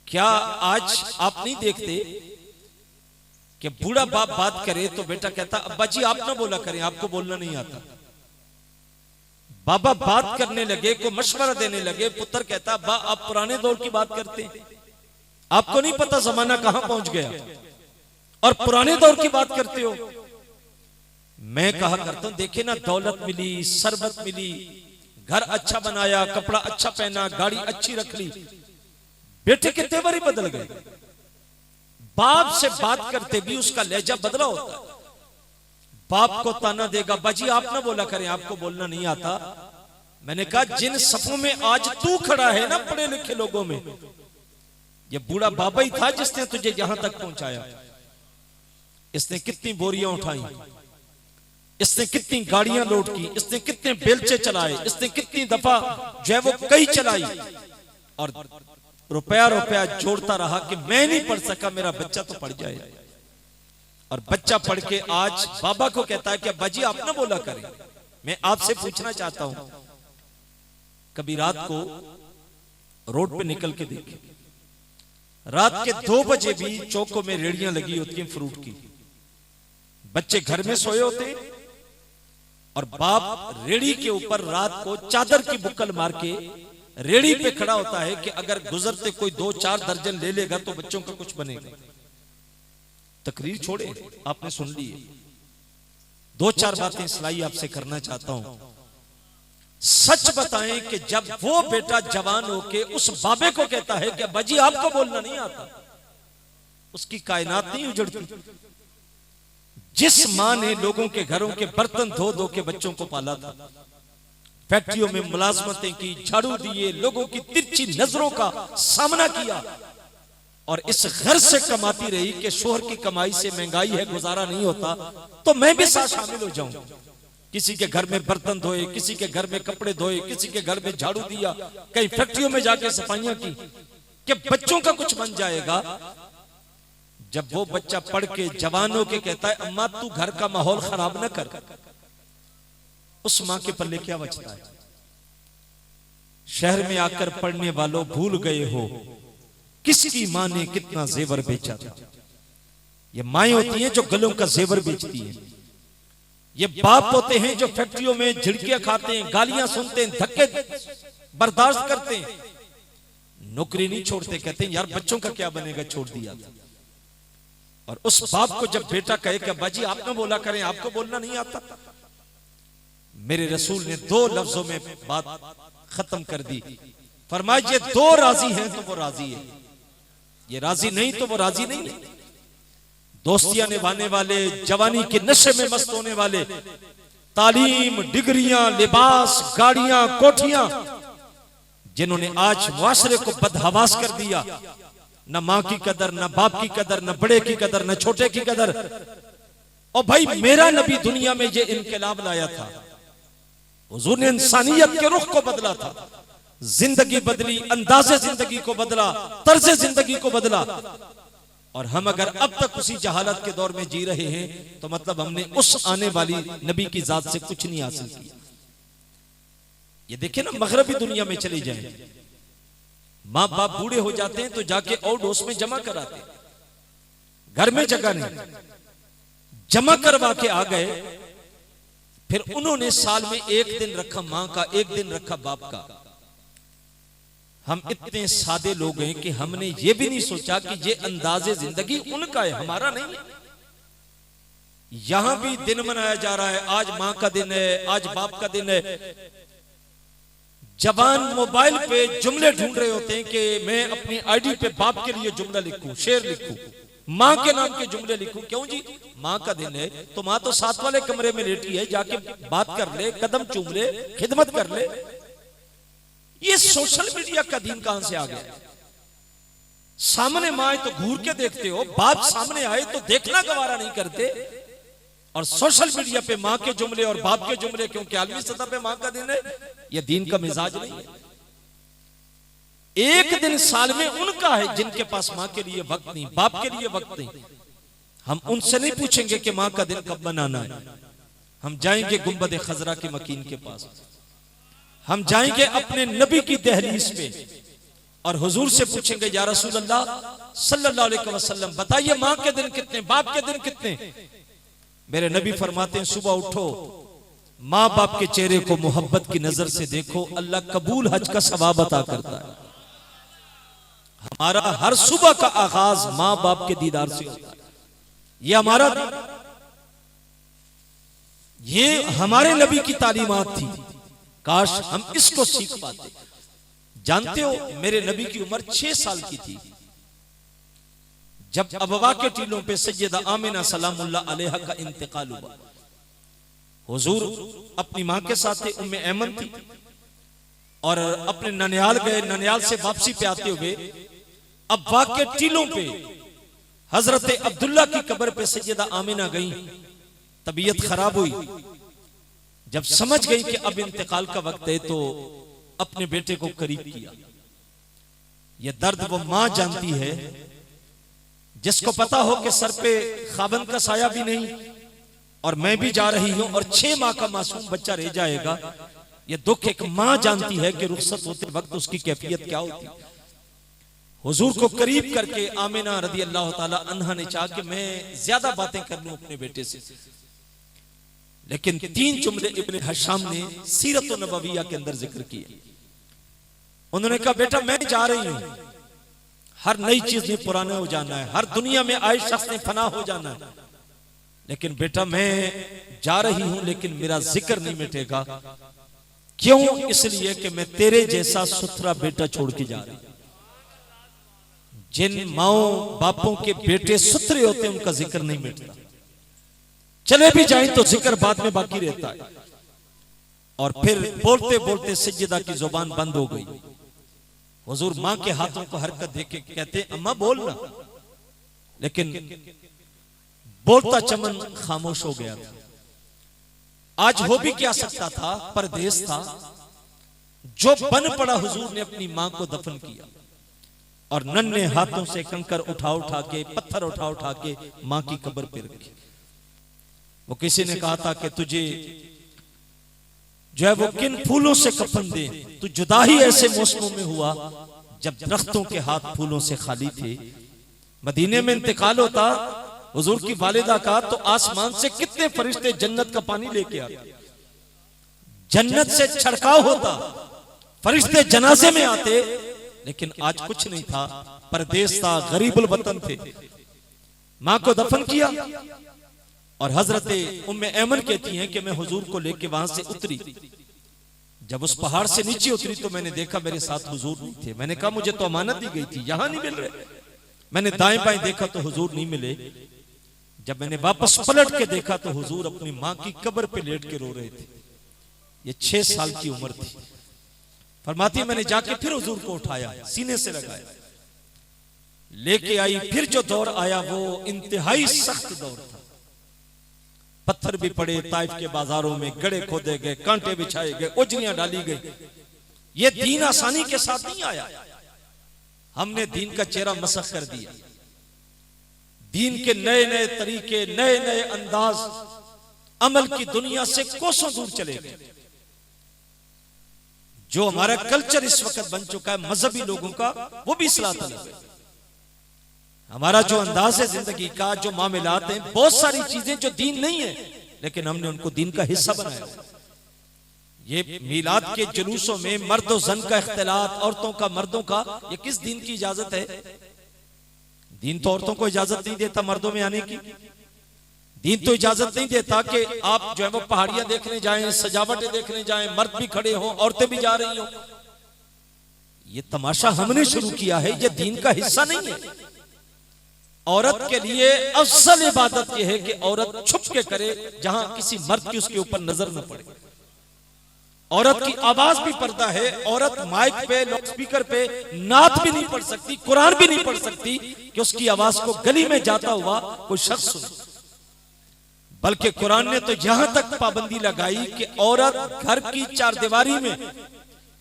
क्या आज आप नहीं देखते कि बूढ़ा बाप बात करे तो बेटा कहता, अब्बा जी आप ना बोला करें, आपको बोलना नहीं आता। बाबा बात करने लगे, को मशवरा देने लगे, पुत्र कहता, अब्बा आप पुराने दौर की बात करते हैं, आपको नहीं पता जमाना कहां पहुंच गया और पुराने दौर की बात करते हो। मैं कहा करता हूं, देखे ना, दौलत मिली, सरबत मिली, घर अच्छा बनाया, कपड़ा अच्छा पहना, गाड़ी अच्छी रख ली, बेटे के तेवर ही बदल गए। बाप से बात करते भी उसका लहजा बदला होता है। बाप को ताना देगा, बाजी आप ना बोला करें, आपको बोलना नहीं आता। मैंने कहा, जिन सफों में आज तू खड़ा है ना पढ़े लिखे लोगों में, ये बूढ़ा बाबा ही था जिसने तुझे यहां तक पहुंचाया। इसने कितनी बोरियां उठाई, इसने कितनी गाड़ियां लोड की, इसने कितने बेलचे चलाए, इसने कितनी दफा जो है वो कई चलाई और रुपया रुपया जोड़ता रहा कि मैं नहीं पढ़ सका, मेरा बच्चा तो पढ़ जाए। और बच्चा पढ़ के आज बाबा को कहता है कि अब्बा जी आप ना बोला करें। मैं आपसे पूछना चाहता हूं, कभी रात को रोड पे निकल के देखे, रात के 2 बजे भी चौकों में रेड़ियां लगी होती हैं फ्रूट की, बच्चे घर में सोए होते और बाप रेड़ी के ऊपर रात को चादर की बुक्कल मार के रेड़ी पे खड़ा होता है कि अगर गुजरते कोई 2-4 दर्जन ले लेगा तो बच्चों का कुछ बनेगा। तकरीर छोड़े, आपने सुन ली। 2-4 बातें सिलाई आपसे करना चाहता हूं। सच बताएं कि जब वो बेटा जवान होके उस बाबे को कहता है कि अब्बा जी आपको बोलना नहीं आता, उसकी कायनात नहीं उजड़ती। जिस मां ने लोगों के घरों के बर्तन धो धो के बच्चों को पाला था, फैक्ट्रियों में मुलाजमतें की, झाड़ू दिए, लोगों की तिरछी नजरों का सामना किया और इस घर से कमाती रही कि शोहर की कमाई से महंगाई है, गुजारा नहीं होता, तो मैं भी साथ शामिल हो जाऊं। किसी के घर में बर्तन धोए, किसी के घर में कपड़े धोए, किसी के घर में झाड़ू दिया, कई फैक्ट्रियों में जाके सफाइयां की, कि बच्चों का कुछ बन जाएगा। जब वो बच्चा पढ़ के जवान हो के कहता है अम्मा तू घर का माहौल खराब न कर, उस मां के पल्ले क्या बचता है? शहर में आकर पढ़ने वालों भूल गए हो किसकी मां ने कितना जेवर बेचा था। ये माएं होती हैं जो गलों का जेवर बेचती है। ये बाप होते हैं जो फैक्ट्रियों में झिड़कियां खाते हैं, गालियां सुनते हैं, धक्के बर्दाश्त करते हैं, नौकरी नहीं छोड़ते, कहते हैं यार बच्चों का क्या बनेगा, छोड़ दिया था। और उस बाप को जब बेटा कहे कि बाजी आप ना बोला करें, आपको बोलना नहीं आता, मेरे रसूल ने 2 लफ्जों में बात खत्म कर दी। फरमाया ये 2 राजी हैं तो वो राजी है, ये राजी नहीं तो वो राजी नहीं है। दोस्तियां निभाने वाले, जवानी के नशे में मस्त होने वाले, तालीम, डिग्रियां, लिबास, गाड़ियां, कोठियां, जिन्होंने आज मुआशरे को बदहवास कर दिया, न मां की कदर, न बाप की कदर, न बड़े की कदर, न छोटे की कदर। और भाई मेरा नबी दुनिया में ये इनकलाब लाया था, हुजूर ने इंसानियत के रुख को बदला था, जिंदगी बदली, अंदाजे जिंदगी को बदला, तर्ज जिंदगी को बदला। और हम अगर अब तक उसी जहालत के दौर में जी रहे हैं तो मतलब हमने उस आने वाली नबी की जात से कुछ नहीं हासिल किया। ये देखिए ना, मगरबी दुनिया में चले जाएं, माँ बाप बूढ़े हो जाते हैं तो जाके और डोस में जमा कराते, घर में जगह नहीं, जमा करवा के आ गए। फिर उन्होंने साल में 1 दिन रखा मां का, 1 दिन रखा बाप का। हम इतने सादे लोग हैं कि हमने ये भी नहीं सोचा कि ये अंदाजे जिंदगी उनका है, हमारा नहीं है। यहां भी दिन मनाया जा रहा है, आज मां का दिन है, आज बाप का दिन है। जवान मोबाइल पे जुमले ढूंढ रहे होते हैं कि मैं अपनी आईडी पे बाप के लिए जुमला लिखूं, शेर लिखूं, मां के नाम के जुमले लिखूं। क्यों जी, मां का दिन है तो मां तो साथ वाले कमरे में लेटी है, जाके बात कर ले, कदम चूम ले, खिदमत कर ले। ये सोशल मीडिया का दिन कहां से आ गया? सामने मां तो घूर के देखते हो, बाप सामने आए तो देखना गवारा नहीं करते, और सोशल मीडिया पे मां के जुमले और बाप के जुमले, क्योंकि आलमी सतह पे मां का दिन है। यह दीन का मिजाज नहीं है। एक दिन साल में उनका है जिनके पास मां के लिए वक्त नहीं, बाप के लिए वक्त नहीं। हम उनसे नहीं पूछेंगे कि मां का दिन कब मनाना है। हम जाएंगे गुंबद खजरा के मकीन के पास, हम जाएंगे अपने नबी की दहलीज पे और हुजूर से पूछेंगे या रसूल अल्लाह सल्लल्लाहु अलैहि वसल्लम बताइए मां के दिन कितने, बाप के दिन कितने? मेरे नबी फरमाते हैं सुबह उठो, माँ बाप के चेहरे को मोहब्बत की नजर से देखो, अल्लाह कबूल हज का सवाब अता करता है। हमारा हर सुबह का आगाज माँ बाप के दीदार से होता है। ये हमारा, ये हमारे नबी की तालीमात थी, काश हम इसको सीख पाते। जानते हो मेरे नबी की उम्र 6 साल की थी जब अबवा के टीलों पे सैयदा आमिना सलामुल्लाह अलैहा का इंतकाल हुआ। हुजूर अपनी मां के साथ थे, उम्मे ऐमन थी, और अपने ननियाल गए। ननियाल से वापसी पे आते हुए अबवा के टीलों पे हजरत अब्दुल्ला की कब्र पे सैयदा आमिना गई। तबीयत खराब हुई, जब समझ गई कि अब इंतकाल का वक्त है तो अपने बेटे को करीब किया। यह दर्द वो मां जानती है जिसको पता हो कि सर पे खाबंद का साया भी नहीं और मैं भी जा रही हूं और 6 माह का मासूम बच्चा रह जाएगा। यह दुख एक मां जानती है कि रुखसत होते वक्त उसकी कैफियत क्या होती। हुजूर को करीब करके आमिना रदी अल्लाह ताला अन्हा ने चाहा कि मैं ज्यादा बातें कर लूं अपने बेटे से, लेकिन 3 जुमले इब्ने हशाम ने सीरत नबविया के अंदर जिक्र किए। उन्होंने कहा बेटा मैं जा रही हूं, हर नई चीज में पुराना हो जाना है, हर दुनिया में आए शख्स ने फना हो जाना है, लेकिन बेटा मैं जा रही हूं लेकिन मेरा जिक्र नहीं मिटेगा। क्यों? इसलिए कि मैं तेरे जैसा सुथरा बेटा छोड़ के जा रही हूं। जिन माओ बापों के बेटे सुथरे होते हैं उनका जिक्र नहीं मिटता, चले भी जाएं तो जिक्र बाद में बाकी रहता है। और फिर बोलते बोलते सज्जदा की जुबान बंद हो गई। हुजूर मां के हाथों को हरकत देके कहते अम्मा बोलना, लेकिन बोलता चमन खामोश हो गया था। आज हो भी क्या सकता था, परदेश था। जो बन पड़ा हुजूर ने अपनी मां को दफन किया और नन्हे हाथों से कंकर उठा उठा के, पत्थर उठा उठा के मां की कब्र पे रखी। वो किसी ने कहा था कि तुझे जो है वो किन फूलों से कफन दे, तो जुदा ही ऐसे मौसमों में हुआ जब दरख्तों के हाथ फूलों से खाली थे। मदीने में इंतकाल होता हुजूर की वालिदा का, तो आसमान से कितने फरिश्ते जन्नत का पानी लेके आते, जन्नत से छिड़काव होता, फरिश्ते जनाजे में आते। लेकिन आज कुछ नहीं था, परदेश था, गरीबुल वतन थे। मां को दफन किया और हजरत उम्मे ऐमन कहती हैं कि मैं हुजूर को लेके वहां से उतरी। जब उस पहाड़ से नीचे उतरी तो मैंने देखा मेरे साथ हुजूर नहीं थे। मैंने कहा मुझे तो अमानत दी गई थी, यहां नहीं मिल रहे। मैंने दाएं बाएं देखा तो हुजूर नहीं मिले। जब मैंने वापस पलट के देखा तो हुजूर अपनी मां की कब्र पे लेट के रो रहे थे। ये 6 साल की उम्र थी। फरमाती मैंने जाके फिर हुजूर को उठाया, सीने से लगाया, लेके आई। फिर जो दौर आया वो इंतहाई सख्त दौर था। पत्थर भी पड़े, ताइफ के बाजारों में गड़े खोदे गए, कांटे बिछाए गए, उजलियां डाली गई। ये दीन आसानी के साथ नहीं आया। हमने दीन का चेहरा मसख कर दिया। दीन के नए नए तरीके, नए नए अंदाज अमल की दुनिया से कोसों दूर चले गए। जो हमारा कल्चर इस वक्त बन चुका है मजहबी लोगों का, वो भी इस्लाह तलब है। हमारा जो अंदाज है जिंदगी का, जो मामलात हैं, बहुत सारी चीजें जो दीन नहीं है, लेकिन हमने उनको दीन का हिस्सा बनाया। ये मीलाद के जुलूसों में मर्द और जन का इख्तिलात, औरतों का मर्दों का, ये किस दीन की इजाजत है? दीन तो औरतों को इजाजत नहीं देता मर्दों में आने की। दीन तो इजाजत नहीं देता कि आप जो है वो पहाड़ियां देखने जाएं, सजावटें देखने जाएं, मर्द भी खड़े हों, औरतें भी जा रही हों। ये तमाशा हमने शुरू किया है, ये दीन का हिस्सा नहीं है। औरत के लिए अफजल इबादत यह है कि औरत छुप के करे, जहां किसी मर्द की उसके ऊपर नजर न पड़े। औरत की आवाज भी पर्दा है। औरत माइक पे, लाउड स्पीकर पे नात भी नहीं पढ़ सकती, कुरान भी नहीं पढ़ सकती कि उसकी आवाज को गली में जाता हुआ कोई शख्स सुने। बल्कि कुरान ने तो यहां तक पाबंदी लगाई कि औरत घर की चारदीवारी में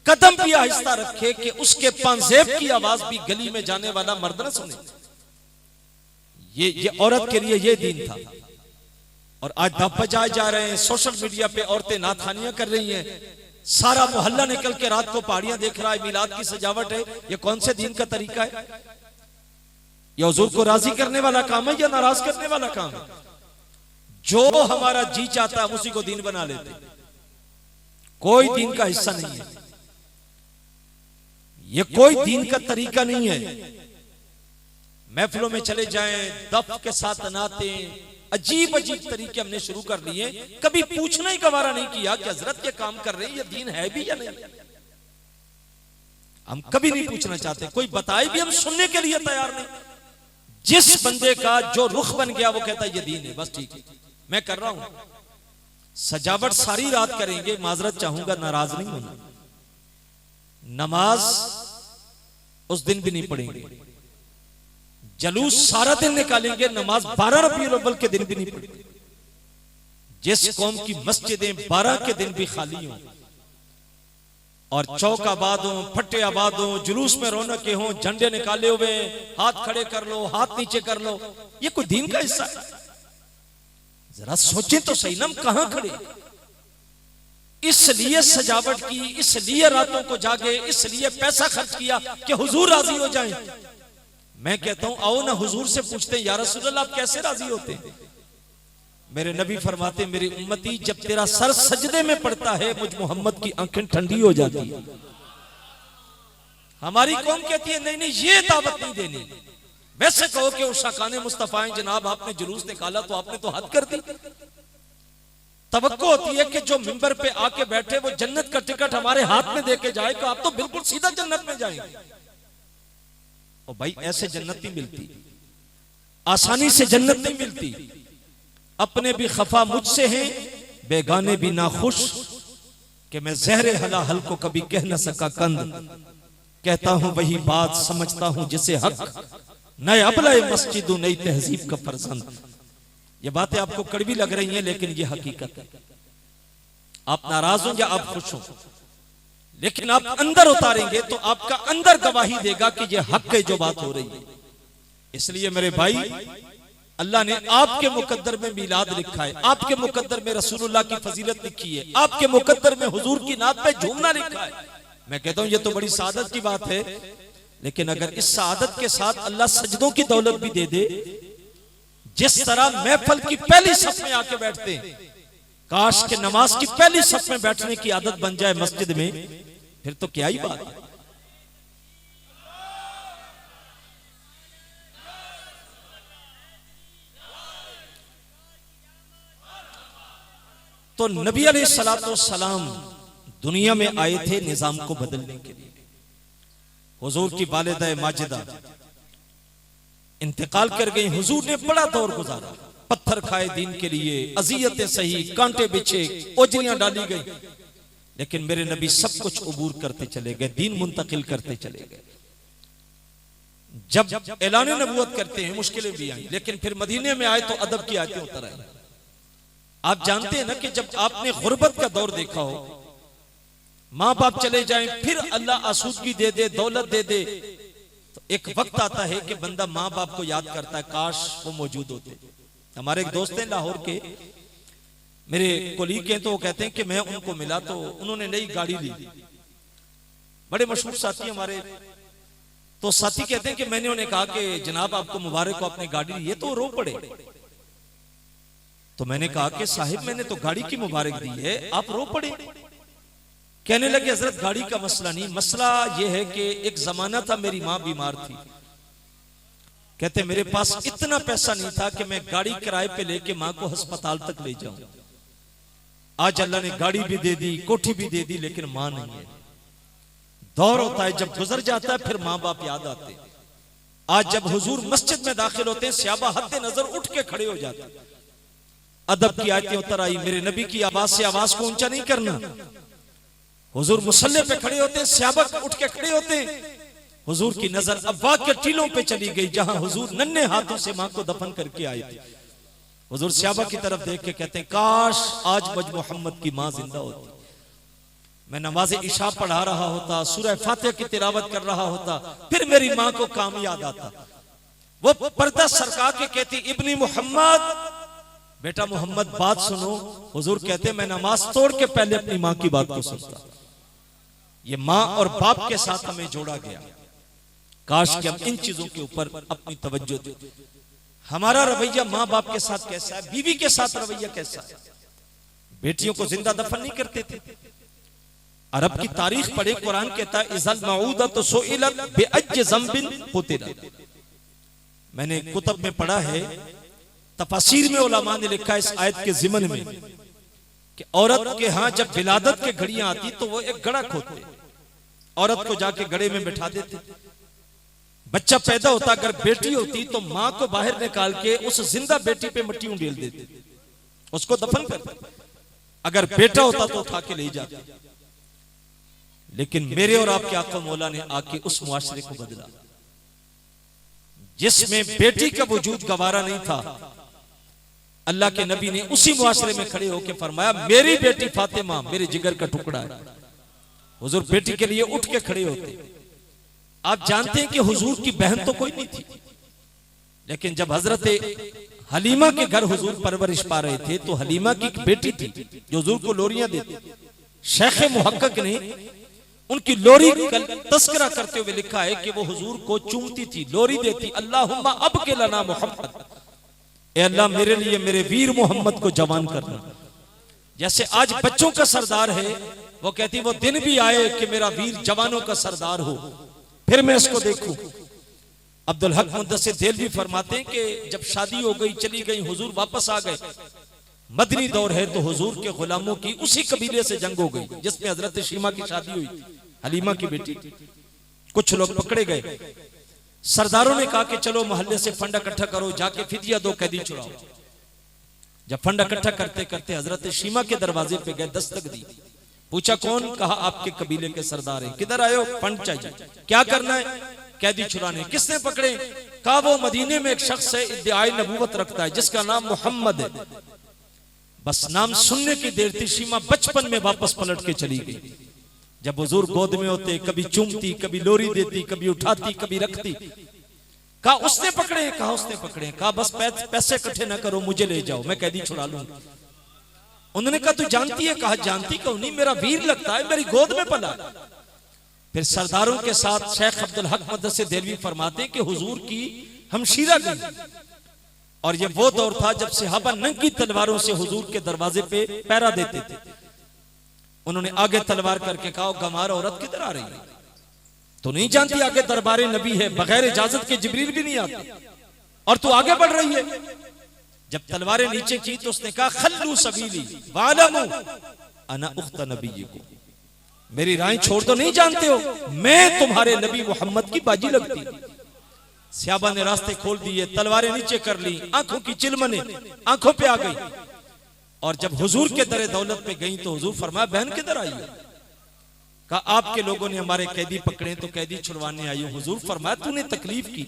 कदम भी आहिस्ता रखे कि उसके पांजेब की आवाज भी गली में जाने वाला मर्द न सुने। ये औरत के लिए ये दीन था। और आज दब बजाए जा रहे हैं। सोशल मीडिया पे औरतें नाथानियां कर रही हैं। सारा मोहल्ला निकल के रात को पहाड़ियां देख रहा है, मिलाद की सजावट है। ये कौन से दीन का तरीका है? ये हुजूर को राजी करने वाला काम है या नाराज करने वाला काम है? जो हमारा जी चाहता है उसी को दीन बना लेते। कोई दीन का हिस्सा नहीं है। ये कोई दीन का तरीका नहीं है। महफिलों में चले जाएं, दफ के साथ नाते, अजीब अजीब तरीके हमने शुरू कर लिए। कभी पूछना ही गवारा नहीं किया कि हजरत ये काम कर रहे हैं, ये दीन है भी या नहीं। हम कभी नहीं पूछना चाहते। कोई बताए भी हम सुनने के लिए तैयार नहीं। जिस बंदे का जो रुख बन गया वो कहता है ये दीन है, बस ठीक है मैं कर रहा हूं। सजावट सारी रात करेंगे, माजरत चाहूंगा, नाराज नहीं होना। नमाज उस दिन भी नहीं पढ़ेंगे। जलूस सारा दिन निकालेंगे, नमाज 12 रबीउल अव्वल के दिन भी नहीं पढ़ेंगे। जिस कौम की मस्जिदें 12 के दिन भी खाली हों और चौक आबाद हो, फट्टे आबाद हो, जुलूस में रौनकें हों, झंडे निकाले हुए, हाथ खड़े कर लो, हाथ नीचे कर लो, ये कोई दीन का हिस्सा है? जरा सोचें तो सही, हम कहां खड़े। इसलिए सजावट की, इसलिए रातों को जागे, इसलिए पैसा खर्च किया कि हुजूर राजी हो जाएं। मैं कहता हूं आओ ना हुजूर से पूछते हैं या रसूल अल्लाह आप कैसे राजी होते हैं? मेरे नबी फरमाते मेरी उम्मती जब तेरा सर सजदे में पड़ता है मुझ मोहम्मद की आंखें ठंडी हो जाती है। हमारी कौम कहती है नहीं नहीं ये दावत नहीं देनी। वैसे कहो कि उशाकाने मुस्तफा जनाब आपने जुलूस निकाला तो आपने तो हद कर दी। तवक्को होती है कि जो मिंबर पे आके बैठे वो जन्नत का टिकट हमारे हाथ में देके जाए तो आप तो बिल्कुल सीधा जन्नत में जाएंगे। और भाई ऐसे जन्नत नहीं मिलती, आसानी से जन्नत नहीं मिलती। अपने भी खफा मुझसे हैं, बेगाने भी नाखुश कि मैं जहरे हला हल को कभी कह न सका कंद, कहता हूं वही बात, समझता हूं जिसे हक, नए अबलाए मस्जिद नई तहजीब का फर्जंद। ये बातें आपको कड़वी लग रही हैं, लेकिन ये हकीकत है। आप नाराज हो या आप खुश हो, लेकिन आप अंदर उतारेंगे तो आपका अंदर गवाही देगा कि ये हक है जो बात हो रही है। इसलिए मेरे भाई, अल्लाह ने आपके मुकद्दर में मिलाद लिखा है, आपके मुकद्दर में रसूलुल्लाह की फजीलत लिखी है, आपके मुकद्दर में हुजूर की नात पे झूमना लिखा है। मैं कहता हूं ये तो बड़ी सादत की बात है, लेकिन अगर इस सादत के साथ अल्लाह सजदों की दौलत भी दे दे, जिस तरह महफल की पहली सफ में आके बैठते हैं, काश के नमाज की पहली सफ में बैठने की आदत बन जाए मस्जिद में, फिर तो क्या ही बात है। तो नबी अलैहिस्सलाम दुनिया में आए थे निजाम को बदलने के लिए। हुजूर की वालिदा माजिदा इंतकाल कर गई। हुजूर ने बड़ा दौर गुजारा, पत्थर खाए दीन के लिए, अजियतें सही, कांटे बिछे, ओजरियां डाली गई, लेकिन मेरे नबी सब कुछ अबूर करते चले गए, दीन मुंतकिल करते चले गए। जब ऐलान नबूवत करते हैं मुश्किलें भी आई, लेकिन फिर मदीने में आए तो अदब की आयतें उतर आई। आप जानते हैं ना कि जब आपने गुर्बत का दौर देखा हो, माँ बाप चले जाएं, फिर अल्लाह आसूदगी दे दे, दौलत दे दे, तो एक वक्त आता है कि बंदा माँ बाप को याद करता है, काश वो मौजूद होते। हमारे एक दोस्त हैं लाहौर के, मेरे कोलीग हैं, तो वो कहते हैं कि मैं उनको मिला तो उन्होंने नई गाड़ी ली, बड़े मशहूर साथी हमारे। तो साथी कहते हैं कि मैंने उन्हें कहा कि जनाब आपको मुबारक हो, आपने गाड़ी ली है, तो रो पड़े। तो मैंने कहा कि साहिब मैंने तो गाड़ी की मुबारक दी है, आप रो पड़े। कहने लगे हजरत गाड़ी का मसला नहीं, मसला यह है कि एक जमाना था मेरी माँ बीमार थी, कहते मेरे पास इतना पैसा नहीं था कि मैं गाड़ी किराए पे लेके माँ को अस्पताल तक ले जाऊं। आज अल्लाह ने गाड़ी भी दे दी, कोठी भी दे दी, लेकिन माँ नहीं है। दौर होता है जब गुजर जाता है फिर माँ बाप याद आते। आज जब हुजूर मस्जिद में दाखिल होते हैं, सहाबा हद नजर उठ के खड़े हो जाते। अदब की आयतें उतर आई, मेरे नबी की आवाज से आवाज को ऊंचा नहीं करना। हुजूर मुसल्ले पे खड़े होते, सहाबा उठ के खड़े होते। हुजूर की नजर अब्वा के टीलों पे चली गई, जहां हुजूर नन्हे हाथों से मां को दफन करके आए थे। हुजूर सहाबा की तरफ देख के कहते हैं, काश आज मुझ मोहम्मद की मां जिंदा होती, मैं नमाज इशा पढ़ा रहा होता, सूरह फातिहा की तिलावत कर रहा होता, फिर मेरी मां को काम याद आता। वो पर्दा सरका के कहती, इब्नी मोहम्मद, बेटा मोहम्मद बात सुनो। हुजूर कहते मैं नमाज तोड़ के पहले अपनी मां की बात को सुनता। ये मां और बाप के साथ हमें जोड़ा गया। काश कि हम इन चीजों के ऊपर अपनी तवज्जो दें। हमारा रवैया मां बाप के साथ कैसा है, बीवी के साथ रवैया कैसा है। बेटियों को जिंदा दफन नहीं करते थे। अरब की तारीख पढ़े, कुरान कहता है इज़ल मऊदत सुइलत बिअज्ज ज़ंबिन कुतिलत। मैंने कुतब में पढ़ा है, तफसीर में उलमा ने लिखा है इस आयत के ज़िमन में कि औरत के हां जब विलादत के घड़ियां आती तो वो एक गड़ा खोदते, औरत को जाके गड़े में बिठा देते। बच्चा पैदा होता, अगर बेटी होती तो मां को बाहर निकाल के उस जिंदा बेटी पे मिट्टी उंडेल देते, उसको दफन करते। अगर बेटा होता तो उठा के ले जाते। लेकिन मेरे और आपके आका मौला ने आके उस मुआशरे को बदला जिसमें बेटी का वजूद गवारा नहीं था। अल्लाह के नबी ने उसी मुआशरे में खड़े होकर फरमाया, मेरी बेटी फातिमा मेरे जिगर का टुकड़ा है। हुजूर बेटी के लिए उठ के खड़े होते। आप जानते हैं कि हुजूर की बहन तो कोई नहीं थी, लेकिन जब हजरत हलीमा के घर हुजूर परवरिश पा रहे थे तो हलीमा की बेटी थी जो हुजूर को लोरियां देती। शेख मुहक्किक ने उनकी लोरी का तस्करा करते हुए लिखा है कि वो हुजूर को चूमती थी, लोरी देती, अल्लाहुम्मा अब के लना मोहम्मद, ए अल्लाह मेरे लिए मेरे वीर मोहम्मद को जवान करना। जैसे आज बच्चों का सरदार है, वो कहती वो दिन भी आए कि मेरा वीर जवानों का सरदार हो, फिर मैं इसको देखूं। अब्दुल हक मुद्दसिर देलवी फरमाते हैं कि जब शादी हो गई, चली गई, हुजूर वापस आ गए। मदनी दौर है तो हुजूर के गुलामों की उसी कबीले से जंग हो गई जिसमें हजरत शीमा की शादी हुई थी, हलीमा की बेटी। कुछ लोग पकड़े गए, सरदारों ने कहा कि चलो मोहल्ले से फंड इकट्ठा करो, जाके फिदिया दो, कैदी छुड़ाओ। जब फंड इकट्ठा करते करते हजरत शीमा के दरवाजे पे गए, दस्तक दी, पूछा कौन? कहा आपके कबीले के सरदार हैं। किधर आए हो? फंड चाहिए। क्या करना है? कैदी छुड़ाने। किसने पकड़े? कहा वो मदीने में एक शख्स है, इद्दिआए नबूवत रखता है, जिसका नाम मोहम्मद है। बस नाम सुनने की देर थी, शीमा बचपन में वापस पलट के चली गई। जब हुजूर गोद में होते, कभी चूमती, कभी लोरी देती, कभी उठाती, कभी रखती। कहा उसने पकड़े? कहा उसने पकड़े। कहा बस पैसे इकट्ठे ना करो, मुझे ले जाओ, मैं कैदी छुड़ा लूंगा। उन्होंने कहा तू जानती है? कहा जानती क्यों नहीं, मेरा वीर लगता है, मेरी गोद में पला। फिर सरदारों के साथ शेख अब्दुल हक मदरसे देलवी फरमाते हैं कि हुजूर की हमशीरा गई। और ये वो दौर था जब सहाबा नंगी तलवारों से हुजूर के दरवाजे पे पहरा देते थे। उन्होंने आगे तलवार करके कहा गंवार औरत किधर आ रही है? तो नहीं जानती आगे दरबार नबी है, बगैर इजाजत के जिब्रील भी नहीं आते, और तू आगे बढ़ रही है। जब तलवारें नीचे की तो उसने कहा खल्लू सबीली वालमू अना उख्त नबीय्यिकुम, मेरी राह छोड़ दो, नहीं जानते हो मैं तुम्हारे नबी मोहम्मद की बाजी लगती। सहाबा ने रास्ते खोल दिए, तलवारें नीचे कर ली, आंखों की चिलमने आंखों पे आ गई। और जब हुजूर के दरे दौलत पे गई तो हुजूर फरमाया बहन किधर आई है? कहा आपके लोगों ने हमारे कैदी पकड़े तो कैदी छुड़वाने आई हूं। हुजूर फरमाया तूने तकलीफ की,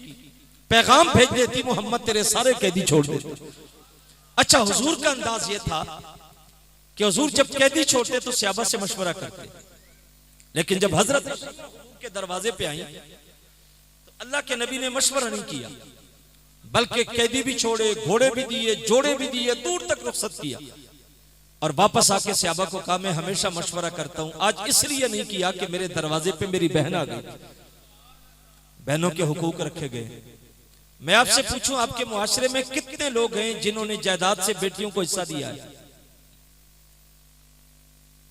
पैगाम भेज देती, मोहम्मद तेरे सारे कैदी छोड़ देते। अच्छा, हुजूर का अंदाज ये था कि हुजूर जब कैदी छोड़ते तो सहाबा से मशवरा करते, लेकिन जब हजरत के दरवाजे पे आई तो अल्लाह के नबी ने मशवरा नहीं किया, बल्कि कैदी भी छोड़े, घोड़े भी दिए, जोड़े भी दिए, दूर तक रुखसत किया। और वापस आके सहाबा को कहा मैं हमेशा मशवरा करता हूं, आज इसलिए नहीं किया कि मेरे दरवाजे पे मेरी बहन आ गई। बहनों के हुकूक रखे गए। मैं आपसे पूछूं आपके मुआशरे में कितने लोग हैं जिन्होंने जायदाद से बेटियों को हिस्सा दिया है?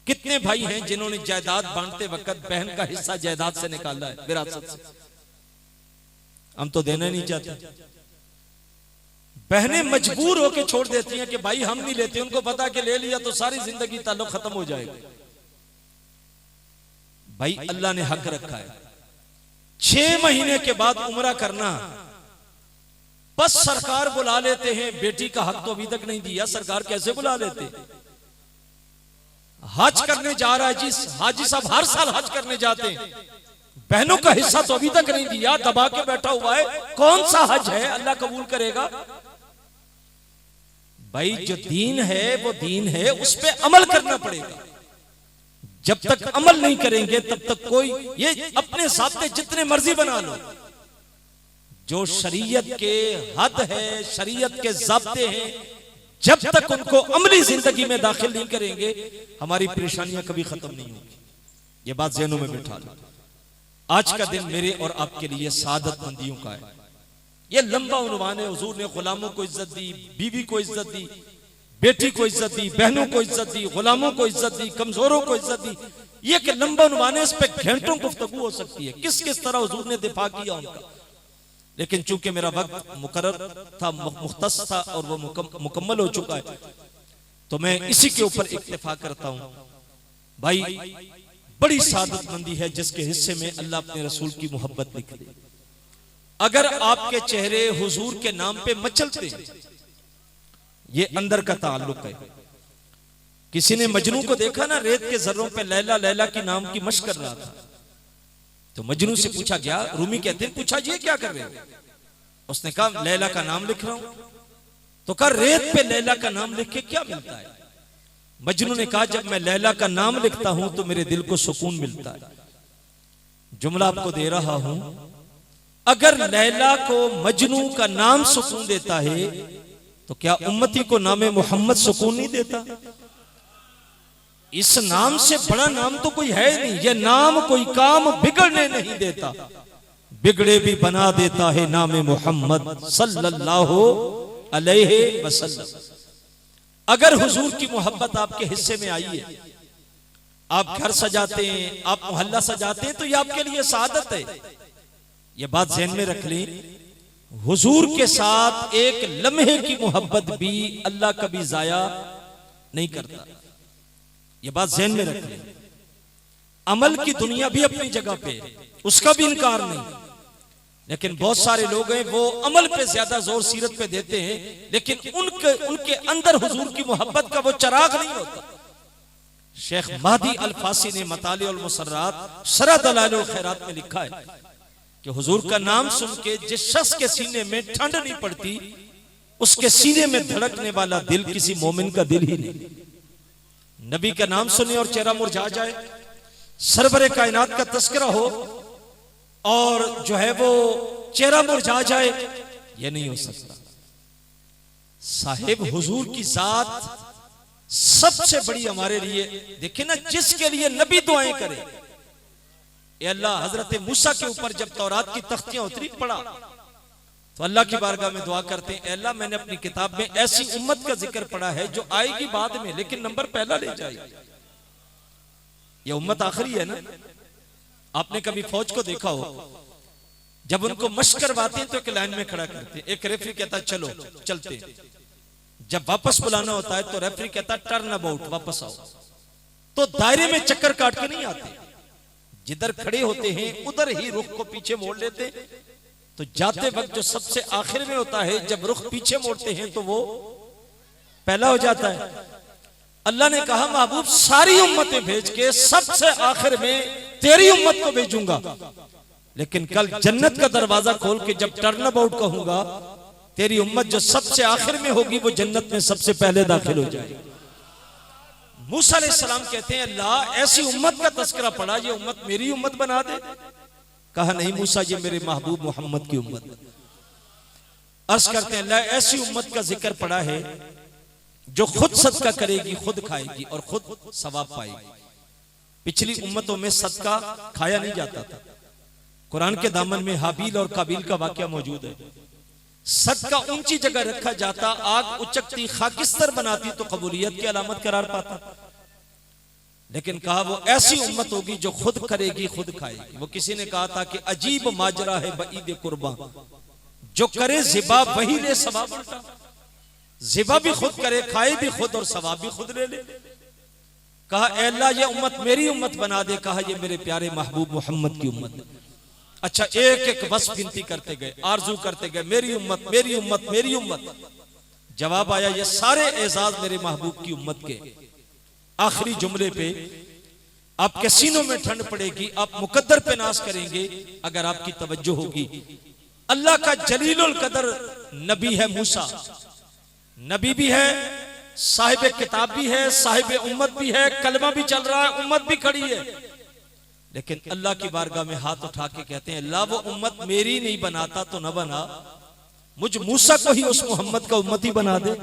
कितने भाई हैं जिन्होंने जायदाद बांटते वक्त बहन का हिस्सा जायदाद से निकाला है, विरासत से? हम तो देना नहीं चाहते। बहनें मजबूर होकर छोड़ देती हैं कि भाई हम नहीं लेते, उनको पता कि ले लिया तो सारी जिंदगी ताल्लुक खत्म हो जाएगा। भाई अल्लाह ने हक रखा है, 6 महीने के बाद उम्रा करना, बस सरकार बुला लेते हैं। बेटी का हक तो अभी तक नहीं दिया, सरकार कैसे बुला लेते? हज करने जा रहा है जी, हाजी साहब हर साल हज करने जाते हैं, बहनों का हिस्सा तो अभी तक नहीं दिया, दबा के बैठा हुआ है। कौन सा हज है अल्लाह कबूल करेगा? भाई जो दीन है वो दीन है, उस पे अमल करना पड़ेगा। जब तक अमल नहीं करेंगे तब तक कोई, ये अपने साथ जितने मर्जी बना लो, जो शरीयत के हद है, शरीयत के ज़ाब्ते हैं, जब तक उनको अमली जिंदगी में दाखिल नहीं करेंगे हमारी परेशानियां कभी खत्म नहीं होगी। ये बात ज़हनों में बिठा लो। आज का दिन मेरे और आपके लिए सादत मंदियों का है। ये लंबा उन्वान है। हुजूर ने गुलामों को इज्जत दी, बीवी को इज्जत दी, बेटी को इज्जत दी, बहनों को इज्जत दी, गुलामों को इज्जत दी, कमजोरों को इज्जत दी। ये एक लंबा उन्वान है, इस पे घंटों गुफ्तगू हो सकती है, किस किस तरह हुजूर ने दिफा किया उनका। लेकिन चूंकि मेरा वक्त मुकर्रर था, मुख्तस था और वो मुकम्मल हो चुका है, तो मैं इसी के ऊपर इक्तिफा करता हूं। भाई बड़ी सादतमंदी है जिसके हिस्से में अल्लाह अपने रसूल की मोहब्बत लिख दे। अगर आपके चेहरे हुजूर के नाम पे मचलते, ये अंदर का ताल्लुक है। किसी ने मजनू को देखा ना, रेत के जर्रों पे लैला लैला की नाम की मशक कर रहा था, तो मजनू से पूछा गया, रूमी कहते हैं, पूछा जी क्या कर रहे हो? उसने कहा लैला का नाम लिख रहा हूं। तो कहा रेत पे लैला का नाम लिख के क्या मिलता है? मजनू ने कहा जब मैं लैला का नाम लिखता हूं तो मेरे दिल को सुकून मिलता है। जुमला आपको दे रहा हूं, अगर लैला को मजनू का नाम सुकून देता है तो क्या उम्मती को नामे मोहम्मद सुकून नहीं देता? इस नाम से बड़ा नाम तो कोई है नहीं। यह नाम कोई काम बिगड़ने नहीं देता, बिगड़े भी बना देता है नामे मोहम्मद सल्लल्लाहु अलैहि वसल्लम। अगर हुजूर की मोहब्बत आपके हिस्से में आई है, आप घर सजाते हैं, आप मोहल्ला सजाते हैं, तो यह आपके लिए सादत है। यह बात ज़हन में रख लें, हुजूर के साथ एक लम्हे की मोहब्बत भी अल्लाह कभी जाया नहीं करता। यह बात ज़हन में रख लें। अमल की दुनिया भी अपनी जगह पे है, उसका भी इनकार नहीं, लेकिन बहुत सारे लोग हैं वो अमल पे ज्यादा जोर सीरत पे देते हैं, लेकिन उनके अंदर हुजूर की मोहब्बत का वो चराग नहीं होता। शेख महदी अल फासी ने मताली अल मुसर्रात शरह दलाइल अल खैरात में लिखा है कि हुजूर का नाम सुन के जिस शख्स के सीने में ठंड नहीं पड़ती, उसके सीने में धड़कने वाला दिल किसी मोमिन का दिल ही नहीं। नबी का नाम सुने और चेहरा मुरझा जाए, सरवरे कायनात का तस्करा हो और जो है वो चेहरा मुरझा जाए, ये नहीं हो सकता। साहिब हुजूर की जात सबसे बड़ी हमारे लिए। देखिए ना, जिसके लिए नबी दुआएं करे, ए अल्लाह, हजरत मूसा के ऊपर जब तौरात की तख्तियां उतरी पड़ा तो अल्लाह की बारगाह में दुआ करते हैं, अल्लाह मैंने अपनी किताब में ऐसी उम्मत का जिक्र पढ़ा है जो आएगी बाद में लेकिन नंबर पहला ले जाएगी। यह उम्मत आखिरी है ना। आपने कभी फौज को देखा हो, जब उनको मशक करवाते हैं तो एक लाइन में खड़ा करते हैं, एक रेफरी कहता है चलो चलते, जब वापस बुलाना होता है तो रेफरी कहता है टर्न अबाउट, वापस आओ। तो दायरे में चक्कर काट के नहीं आते, जिधर खड़े होते हैं उधर ही रुख को पीछे मोड़ लेते। तो जाते वक्त जो सबसे आखिर में होता है, जब रुख पीछे मोड़ते हैं तो वो पहला हो जाता है। अल्लाह ने कहा महबूब सारी उम्मतें भेज के सबसे आखिर में तेरी उम्मत को भेजूंगा, लेकिन कल जन्नत का दरवाजा खोल के जब टर्न अबाउट कहूंगा, तेरी उम्मत जो सबसे आखिर में होगी वो जन्नत में सबसे पहले दाखिल हो जाएगी। मूसा अलैहिस्सलाम कहते हैं अल्लाह ऐसी उम्मत का तस्करा पड़ा, ये उम्मत मेरी उम्मत बना दे। कहा नहीं मूसा, ये मेरे महबूब मोहम्मद की उम्मत। अर्ज करते हैं अल्लाह ऐसी उम्मत का जिक्र पड़ा है जो खुद सदका करेगी, खुद खाएगी और खुद सवाब पाएगी। पिछली उम्मतों में सदका खाया नहीं जाता था। कुरान के दामन में हाबील और काबील का वाकया मौजूद है। सदका ऊंची जगह रखा जाता, आग उचकती, खाकिस्तर बनाती तो कबूलियत की अलामत करार पाता। लेकिन कहा वो ऐसी उम्मत होगी जो खुद करेगी, खुद खाएगी। वो किसी ने कहा था कि अजीब माजरा है बईद कुर्बा, जो करे जिबा वही ले सवाब उल्टा। जिबा भी खुद करे, खाए भी खुद और सवाब भी खुद ले ले। कहा ऐ अल्लाह ये उम्मत मेरी उम्मत बना दे। कहा ये मेरे प्यारे महबूब मोहम्मद की उम्मत। अच्छा, एक एक बस गिनती करते गए, आरजू करते गए, मेरी उम्मत मेरी उम्मत मेरी उम्मत। जवाब आया ये सारे एजाज मेरे महबूब की उम्मत के। आखिरी जुमले पे आपके सीनों में ठंड पड़ेगी, आप मुकद्दर पे नाज करेंगे अगर आपकी तवज्जो होगी। अल्लाह का जलीलुल कदर नबी है मूसा, नबी भी है, साहिब किताब भी है, साहिब उम्मत भी है, कलमा भी चल रहा है, उम्मत भी खड़ी है। लेकिन अल्लाह की बारगाह में हाथ उठा के कहते हैं अल्लाह वो उम्मत मेरी नहीं बनाता तो न बना, मुझ मूसा को ही उस मोहम्मद का उम्मत ही बना दे।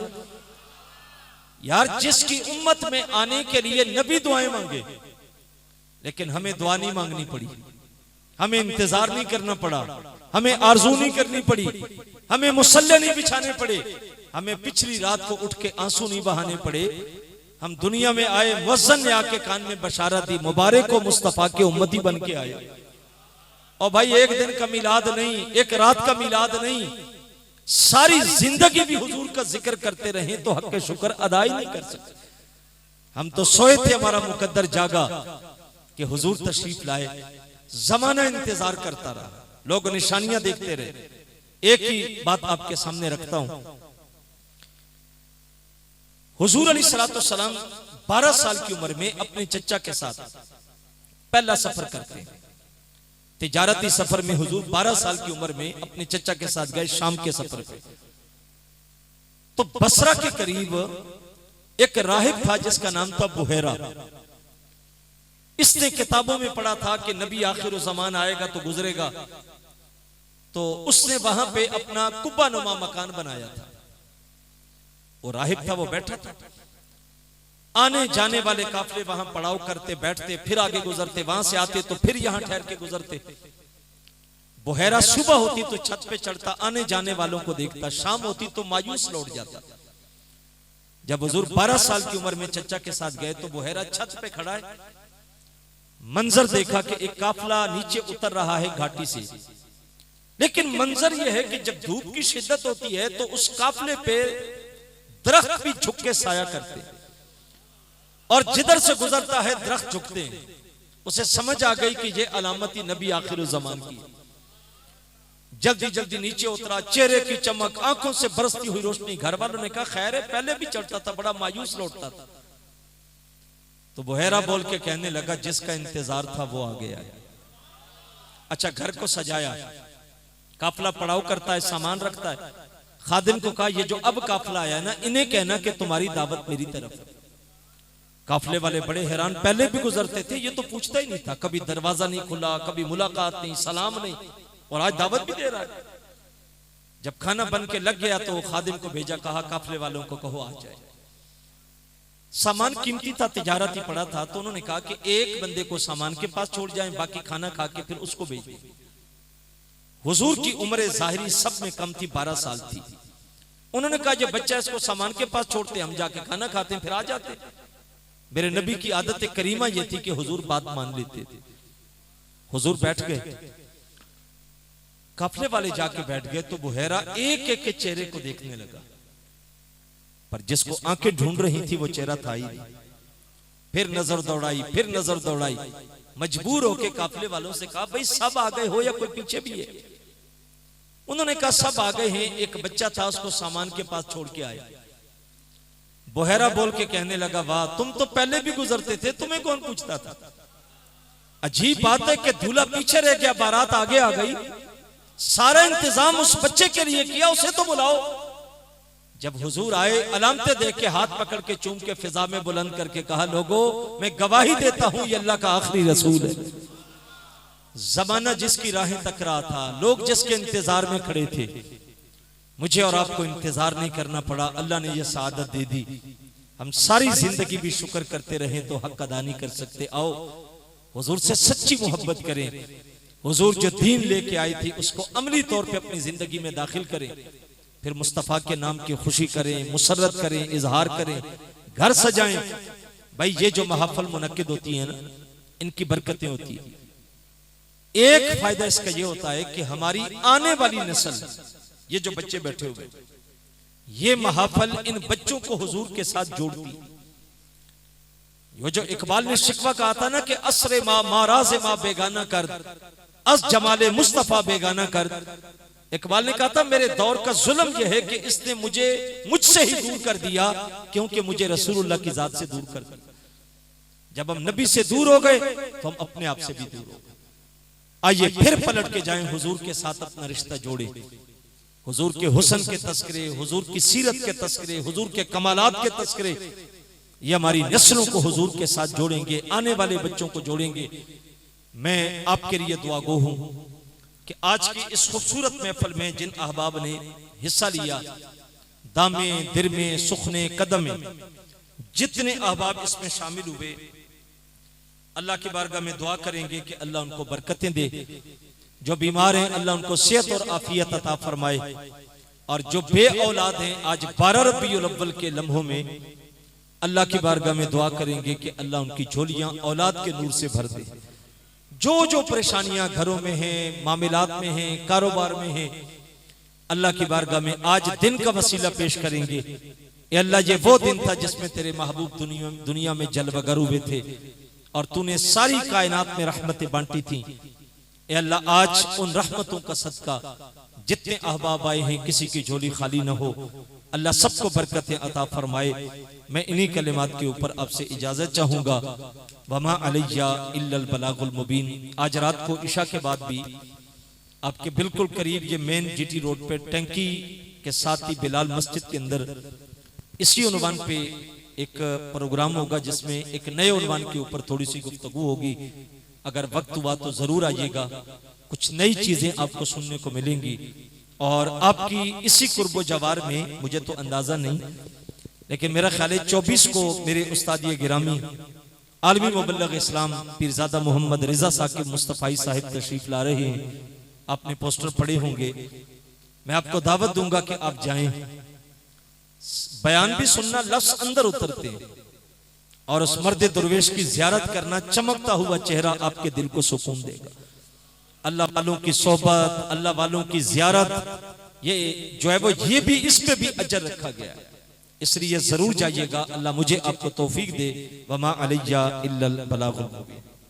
यार जिसकी उम्मत में आने के लिए नबी दुआएं मांगे, लेकिन हमें दुआ नहीं मांगनी पड़ी, हमें इंतजार नहीं करना पड़ा, हमें आरजू नहीं करनी पड़ी, हमें मुसल्ले नहीं बिछाने पड़े, हमें पिछली रात को उठ के आंसू नहीं बहाने पड़े। हम दुनिया में आए, मुअज्जिन ने आके कान में बशारत दी, मुबारक हो मुस्तफा के उम्मती बन के आए। और भाई एक दिन का मिलाद नहीं, एक रात का मिलाद नहीं, सारी जिंदगी भी हुजूर का जिक्र करते रहे तो हक के शुक्र अदा ही नहीं कर सकते। हम तो सोए थे, हमारा मुकद्दर जागा कि हुजूर तशरीफ लाए। जमाना इंतजार करता रहा, लोग निशानियां देखते रहे। एक ही बात आपके सामने रखता हूं, हुजूर अलैहिस्सलाम 12 साल की उम्र में अपने चचा के साथ पहला सफर करते हैं। तिजारती सफर में हुजूर 12 साल की उम्र में अपने चचा के साथ गए शाम के सफर पे। तो बसरा के करीब एक राहिब था जिसका नाम था बुहैरा। इसने किताबों में पढ़ा था कि नबी आखिर ज़मान आएगा तो गुजरेगा, तो उसने वहां पे अपना कुब्बा नुमा मकान बनाया था। वो राहिब था, वो बैठा था, आने जाने वाले काफिले वहां पड़ाव करते, बैठते, फिर आगे गुजरते, वहां से आते तो फिर यहां ठहर के गुजरते। बुहैरा सुबह होती तो छत पे चढ़ता, आने जाने वालों को देखता, शाम होती तो मायूस लौट जाता। जब हुजूर 12 साल की उम्र में चचा के साथ गए तो बुहैरा छत पे खड़ा है, मंजर देखा कि एक काफिला नीचे उतर रहा है घाटी से। लेकिन मंजर यह है कि जब धूप की शिद्दत होती है तो उस काफिले पे दरख्त भी झुक के साया करते, और जिधर से गुजरता है दरख्त झुकते हैं। उसे समझ आ गई कि यह अलामती नबी आखिर ज़मान की। जल्दी जल्दी नीचे उतरा, चेहरे की चमक, आंखों से बरसती हुई रोशनी। घर वालों ने कहा खैर है, पहले भी चढ़ता था, बड़ा मायूस लौटता था। तो बुहैरा बोल के कहने लगा जिसका इंतजार था वो आ गया। अच्छा, घर को सजाया, काफिला पड़ाव करता है, सामान रखता है। खादिम को कहा ये जो अब काफिला आया ना, इन्हें कहना कि तुम्हारी दावत मेरी तरफ है। काफिले वाले बड़े हैरान, पहले भी गुजरते थे, ये तो पूछता ही नहीं था, कभी दरवाजा नहीं खुला, कभी मुलाकात नहीं, सलाम नहीं, और आज दावत भी दे रहा है। जब खाना बन के लग गया तो खादिम को भेजा, कहा काफिले वालों को कहो आ जाए। सामान कीमती था, तिजारती पड़ा था, तो उन्होंने कहा कि एक बंदे को सामान के पास छोड़ जाएं, बाकी खाना खा के फिर उसको भेज दें। हुजूर की उम्र जाहिरी सब में कम थी, 12 साल थी। उन्होंने कहा जब बच्चा इसको सामान के पास छोड़ते, हम जाके खाना खाते हैं, फिर आ जाते। मेरे नबी की आदत करीमा ये थी कि हुजूर बात मान लेते थे। हुजूर बैठ गए, काफिले वाले जाके बैठ गए, तो बुहैरा एक एक के चेहरे को देखने लगा, पर जिसको आंखें ढूंढ रही थी वो चेहरा था ही नहीं। फिर नजर दौड़ाई, फिर नजर दौड़ाई, मजबूर होके काफिले वालों से कहा भाई सब आ गए हो या कोई पीछे भी है? उन्होंने कहा सब आ गए हैं, एक बच्चा था उसको सामान के पास छोड़ के आया। बुहैरा बोल के कहने लगा वाह, तुम तो पहले भी गुजरते थे, तुम्हें कौन पूछता था? अजीब बात है कि दूल्हा पीछे रह गया, बारात आगे आ गई, सारा इंतजाम उस बच्चे के लिए किया, उसे तो बुलाओ। जब हुजूर आए, अलामतें देख के हाथ पकड़ के चूम के फिजा में बुलंद करके कहा लोगों मैं गवाही देता हूं ये अल्लाह का आखिरी रसूल है। जमाना जिसकी राहें तक रहा था, लोग जिसके इंतजार में खड़े थे, मुझे और आपको इंतजार नहीं करना पड़ा, अल्लाह ने यह सआदत दे दी। हम सारी जिंदगी भी शुक्र करते रहे तो हक अदा नहीं कर सकते। आओ हुजूर से सच्ची मोहब्बत करें, हुजूर जो दीन लेके आई थी उसको अमली तौर पे अपनी जिंदगी में दाखिल करें, फिर मुस्तफा के नाम की खुशी करें, मुसर्रत करें, इजहार करें, घर सजाएं। भाई ये जो महफिल मुनक्किद होती है ना, इनकी बरकतें होती है। एक फायदा इसका ये होता है कि हमारी आने वाली नस्ल, ये जो बच्चे बैठे हुए, ये महफिल इन बच्चों को हुजूर के साथ जोड़ती। ये जो इकबाल ने शिकवा कहा था ना कि असरे माँ माराज़े माँ बेगाना कर, अस जमाले मुस्तफा बेगाना कर। इकबाल ने कहा था मेरे दौर का जुल्म यह है कि इसने मुझसे ही दूर कर दिया, क्योंकि मुझे रसूलुल्लाह की जात से दूर कर दिया। जब हम नबी से दूर हो गए तो हम अपने आप से भी दूर हो गए। आइए फिर पलट के जाएं, हुजूर के साथ अपना रिश्ता जोड़े, हुजूर के हुस्न के तस्करे, हुजूर की सीरत के तस्करे, हुजूर के कमालात के तस्करे, ये हमारी नस्लों को हुजूर के साथ जोड़ेंगे, आने वाले बच्चों को जोड़ेंगे। मैं आपके लिए दुआ गो हूं कि आज की इस खूबसूरत महफिल में जिन अहबाब ने हिस्सा लिया, दामे दिरमे सुखने कदमे, जितने अहबाब इसमें शामिल हुए, अल्लाह की बारगाह में दुआ करेंगे कि अल्लाह उनको बरकतें दे। जो बीमार हैं अल्लाह उनको सेहत और आफियत अता फरमाए, और जो बे औलाद हैं आज 12 रबीउल अव्वल के लम्हों में अल्लाह की बारगाह में दुआ करेंगे कि अल्लाह उनकी झोलियां औलाद के नूर से भर दे। जो परेशानियां घरों में हैं, मामलात में हैं, कारोबार में हैं, अल्लाह की बारगाह में आज दिन का वसीला पेश करेंगे। ए अल्लाह ये वो दिन था जिसमें तेरे महबूब दुनिया में जलवगर हुए थे और तूने सारी कायनात में रहमतें बांटी थी। ए अल्लाह आज उन रहमतों का सदका जितने अहबाब आए हैं किसी की झोली खाली न हो, अल्लाह सबको बरकतें अता फरमाए। मैं इन्हीं कलिमात के ऊपर आपसे इजाजत चाहूंगा। वमा अलैया इल्लल बलागुल मुबीन। आज रात को इशा के बाद भी आपके बिल्कुल करीब ये मेन जीटी रोड पे टंकी के साथ ही बिलाल मस्जिद के अंदर इसी उन्वान पे एक प्रोग्राम होगा जिसमें एक नए उन्वान के ऊपर थोड़ी सी गुफ्तगू होगी। अगर वक्त हुआ तो जरूर आइएगा, कुछ नई चीजें आपको सुनने को मिलेंगी। और आपकी इसी कुर्बो जवार में मुझे तो अंदाजा नहीं, लेकिन मेरा ख्याल है 24 को मेरे उस्ताद गिरामी आलमी मुबल्लिग इस्लाम पीरजादा मोहम्मद रिजा साकिब मुस्तफाई साहिब तशरीफ ला रहे हैं। आपने पोस्टर पढ़े होंगे। मैं आपको दावत दूंगा कि आप जाएं, बयान भी सुनना, लफ्ज अंदर उतरते हैं, और उस मर्द दुर्वेश की जियारत करना, चमकता हुआ चेहरा आपके दिल को सुकून देगा। अल्लाह वालों की सोहबत, अल्लाह वालों की जियारत, ये जो है वो ये भी, इस पे भी अजर रखा गया है, इसलिए जरूर जाइएगा। अल्लाह मुझे आपको तौफीक दे। वमा अलैया इल्लल बलागुल मुबीन।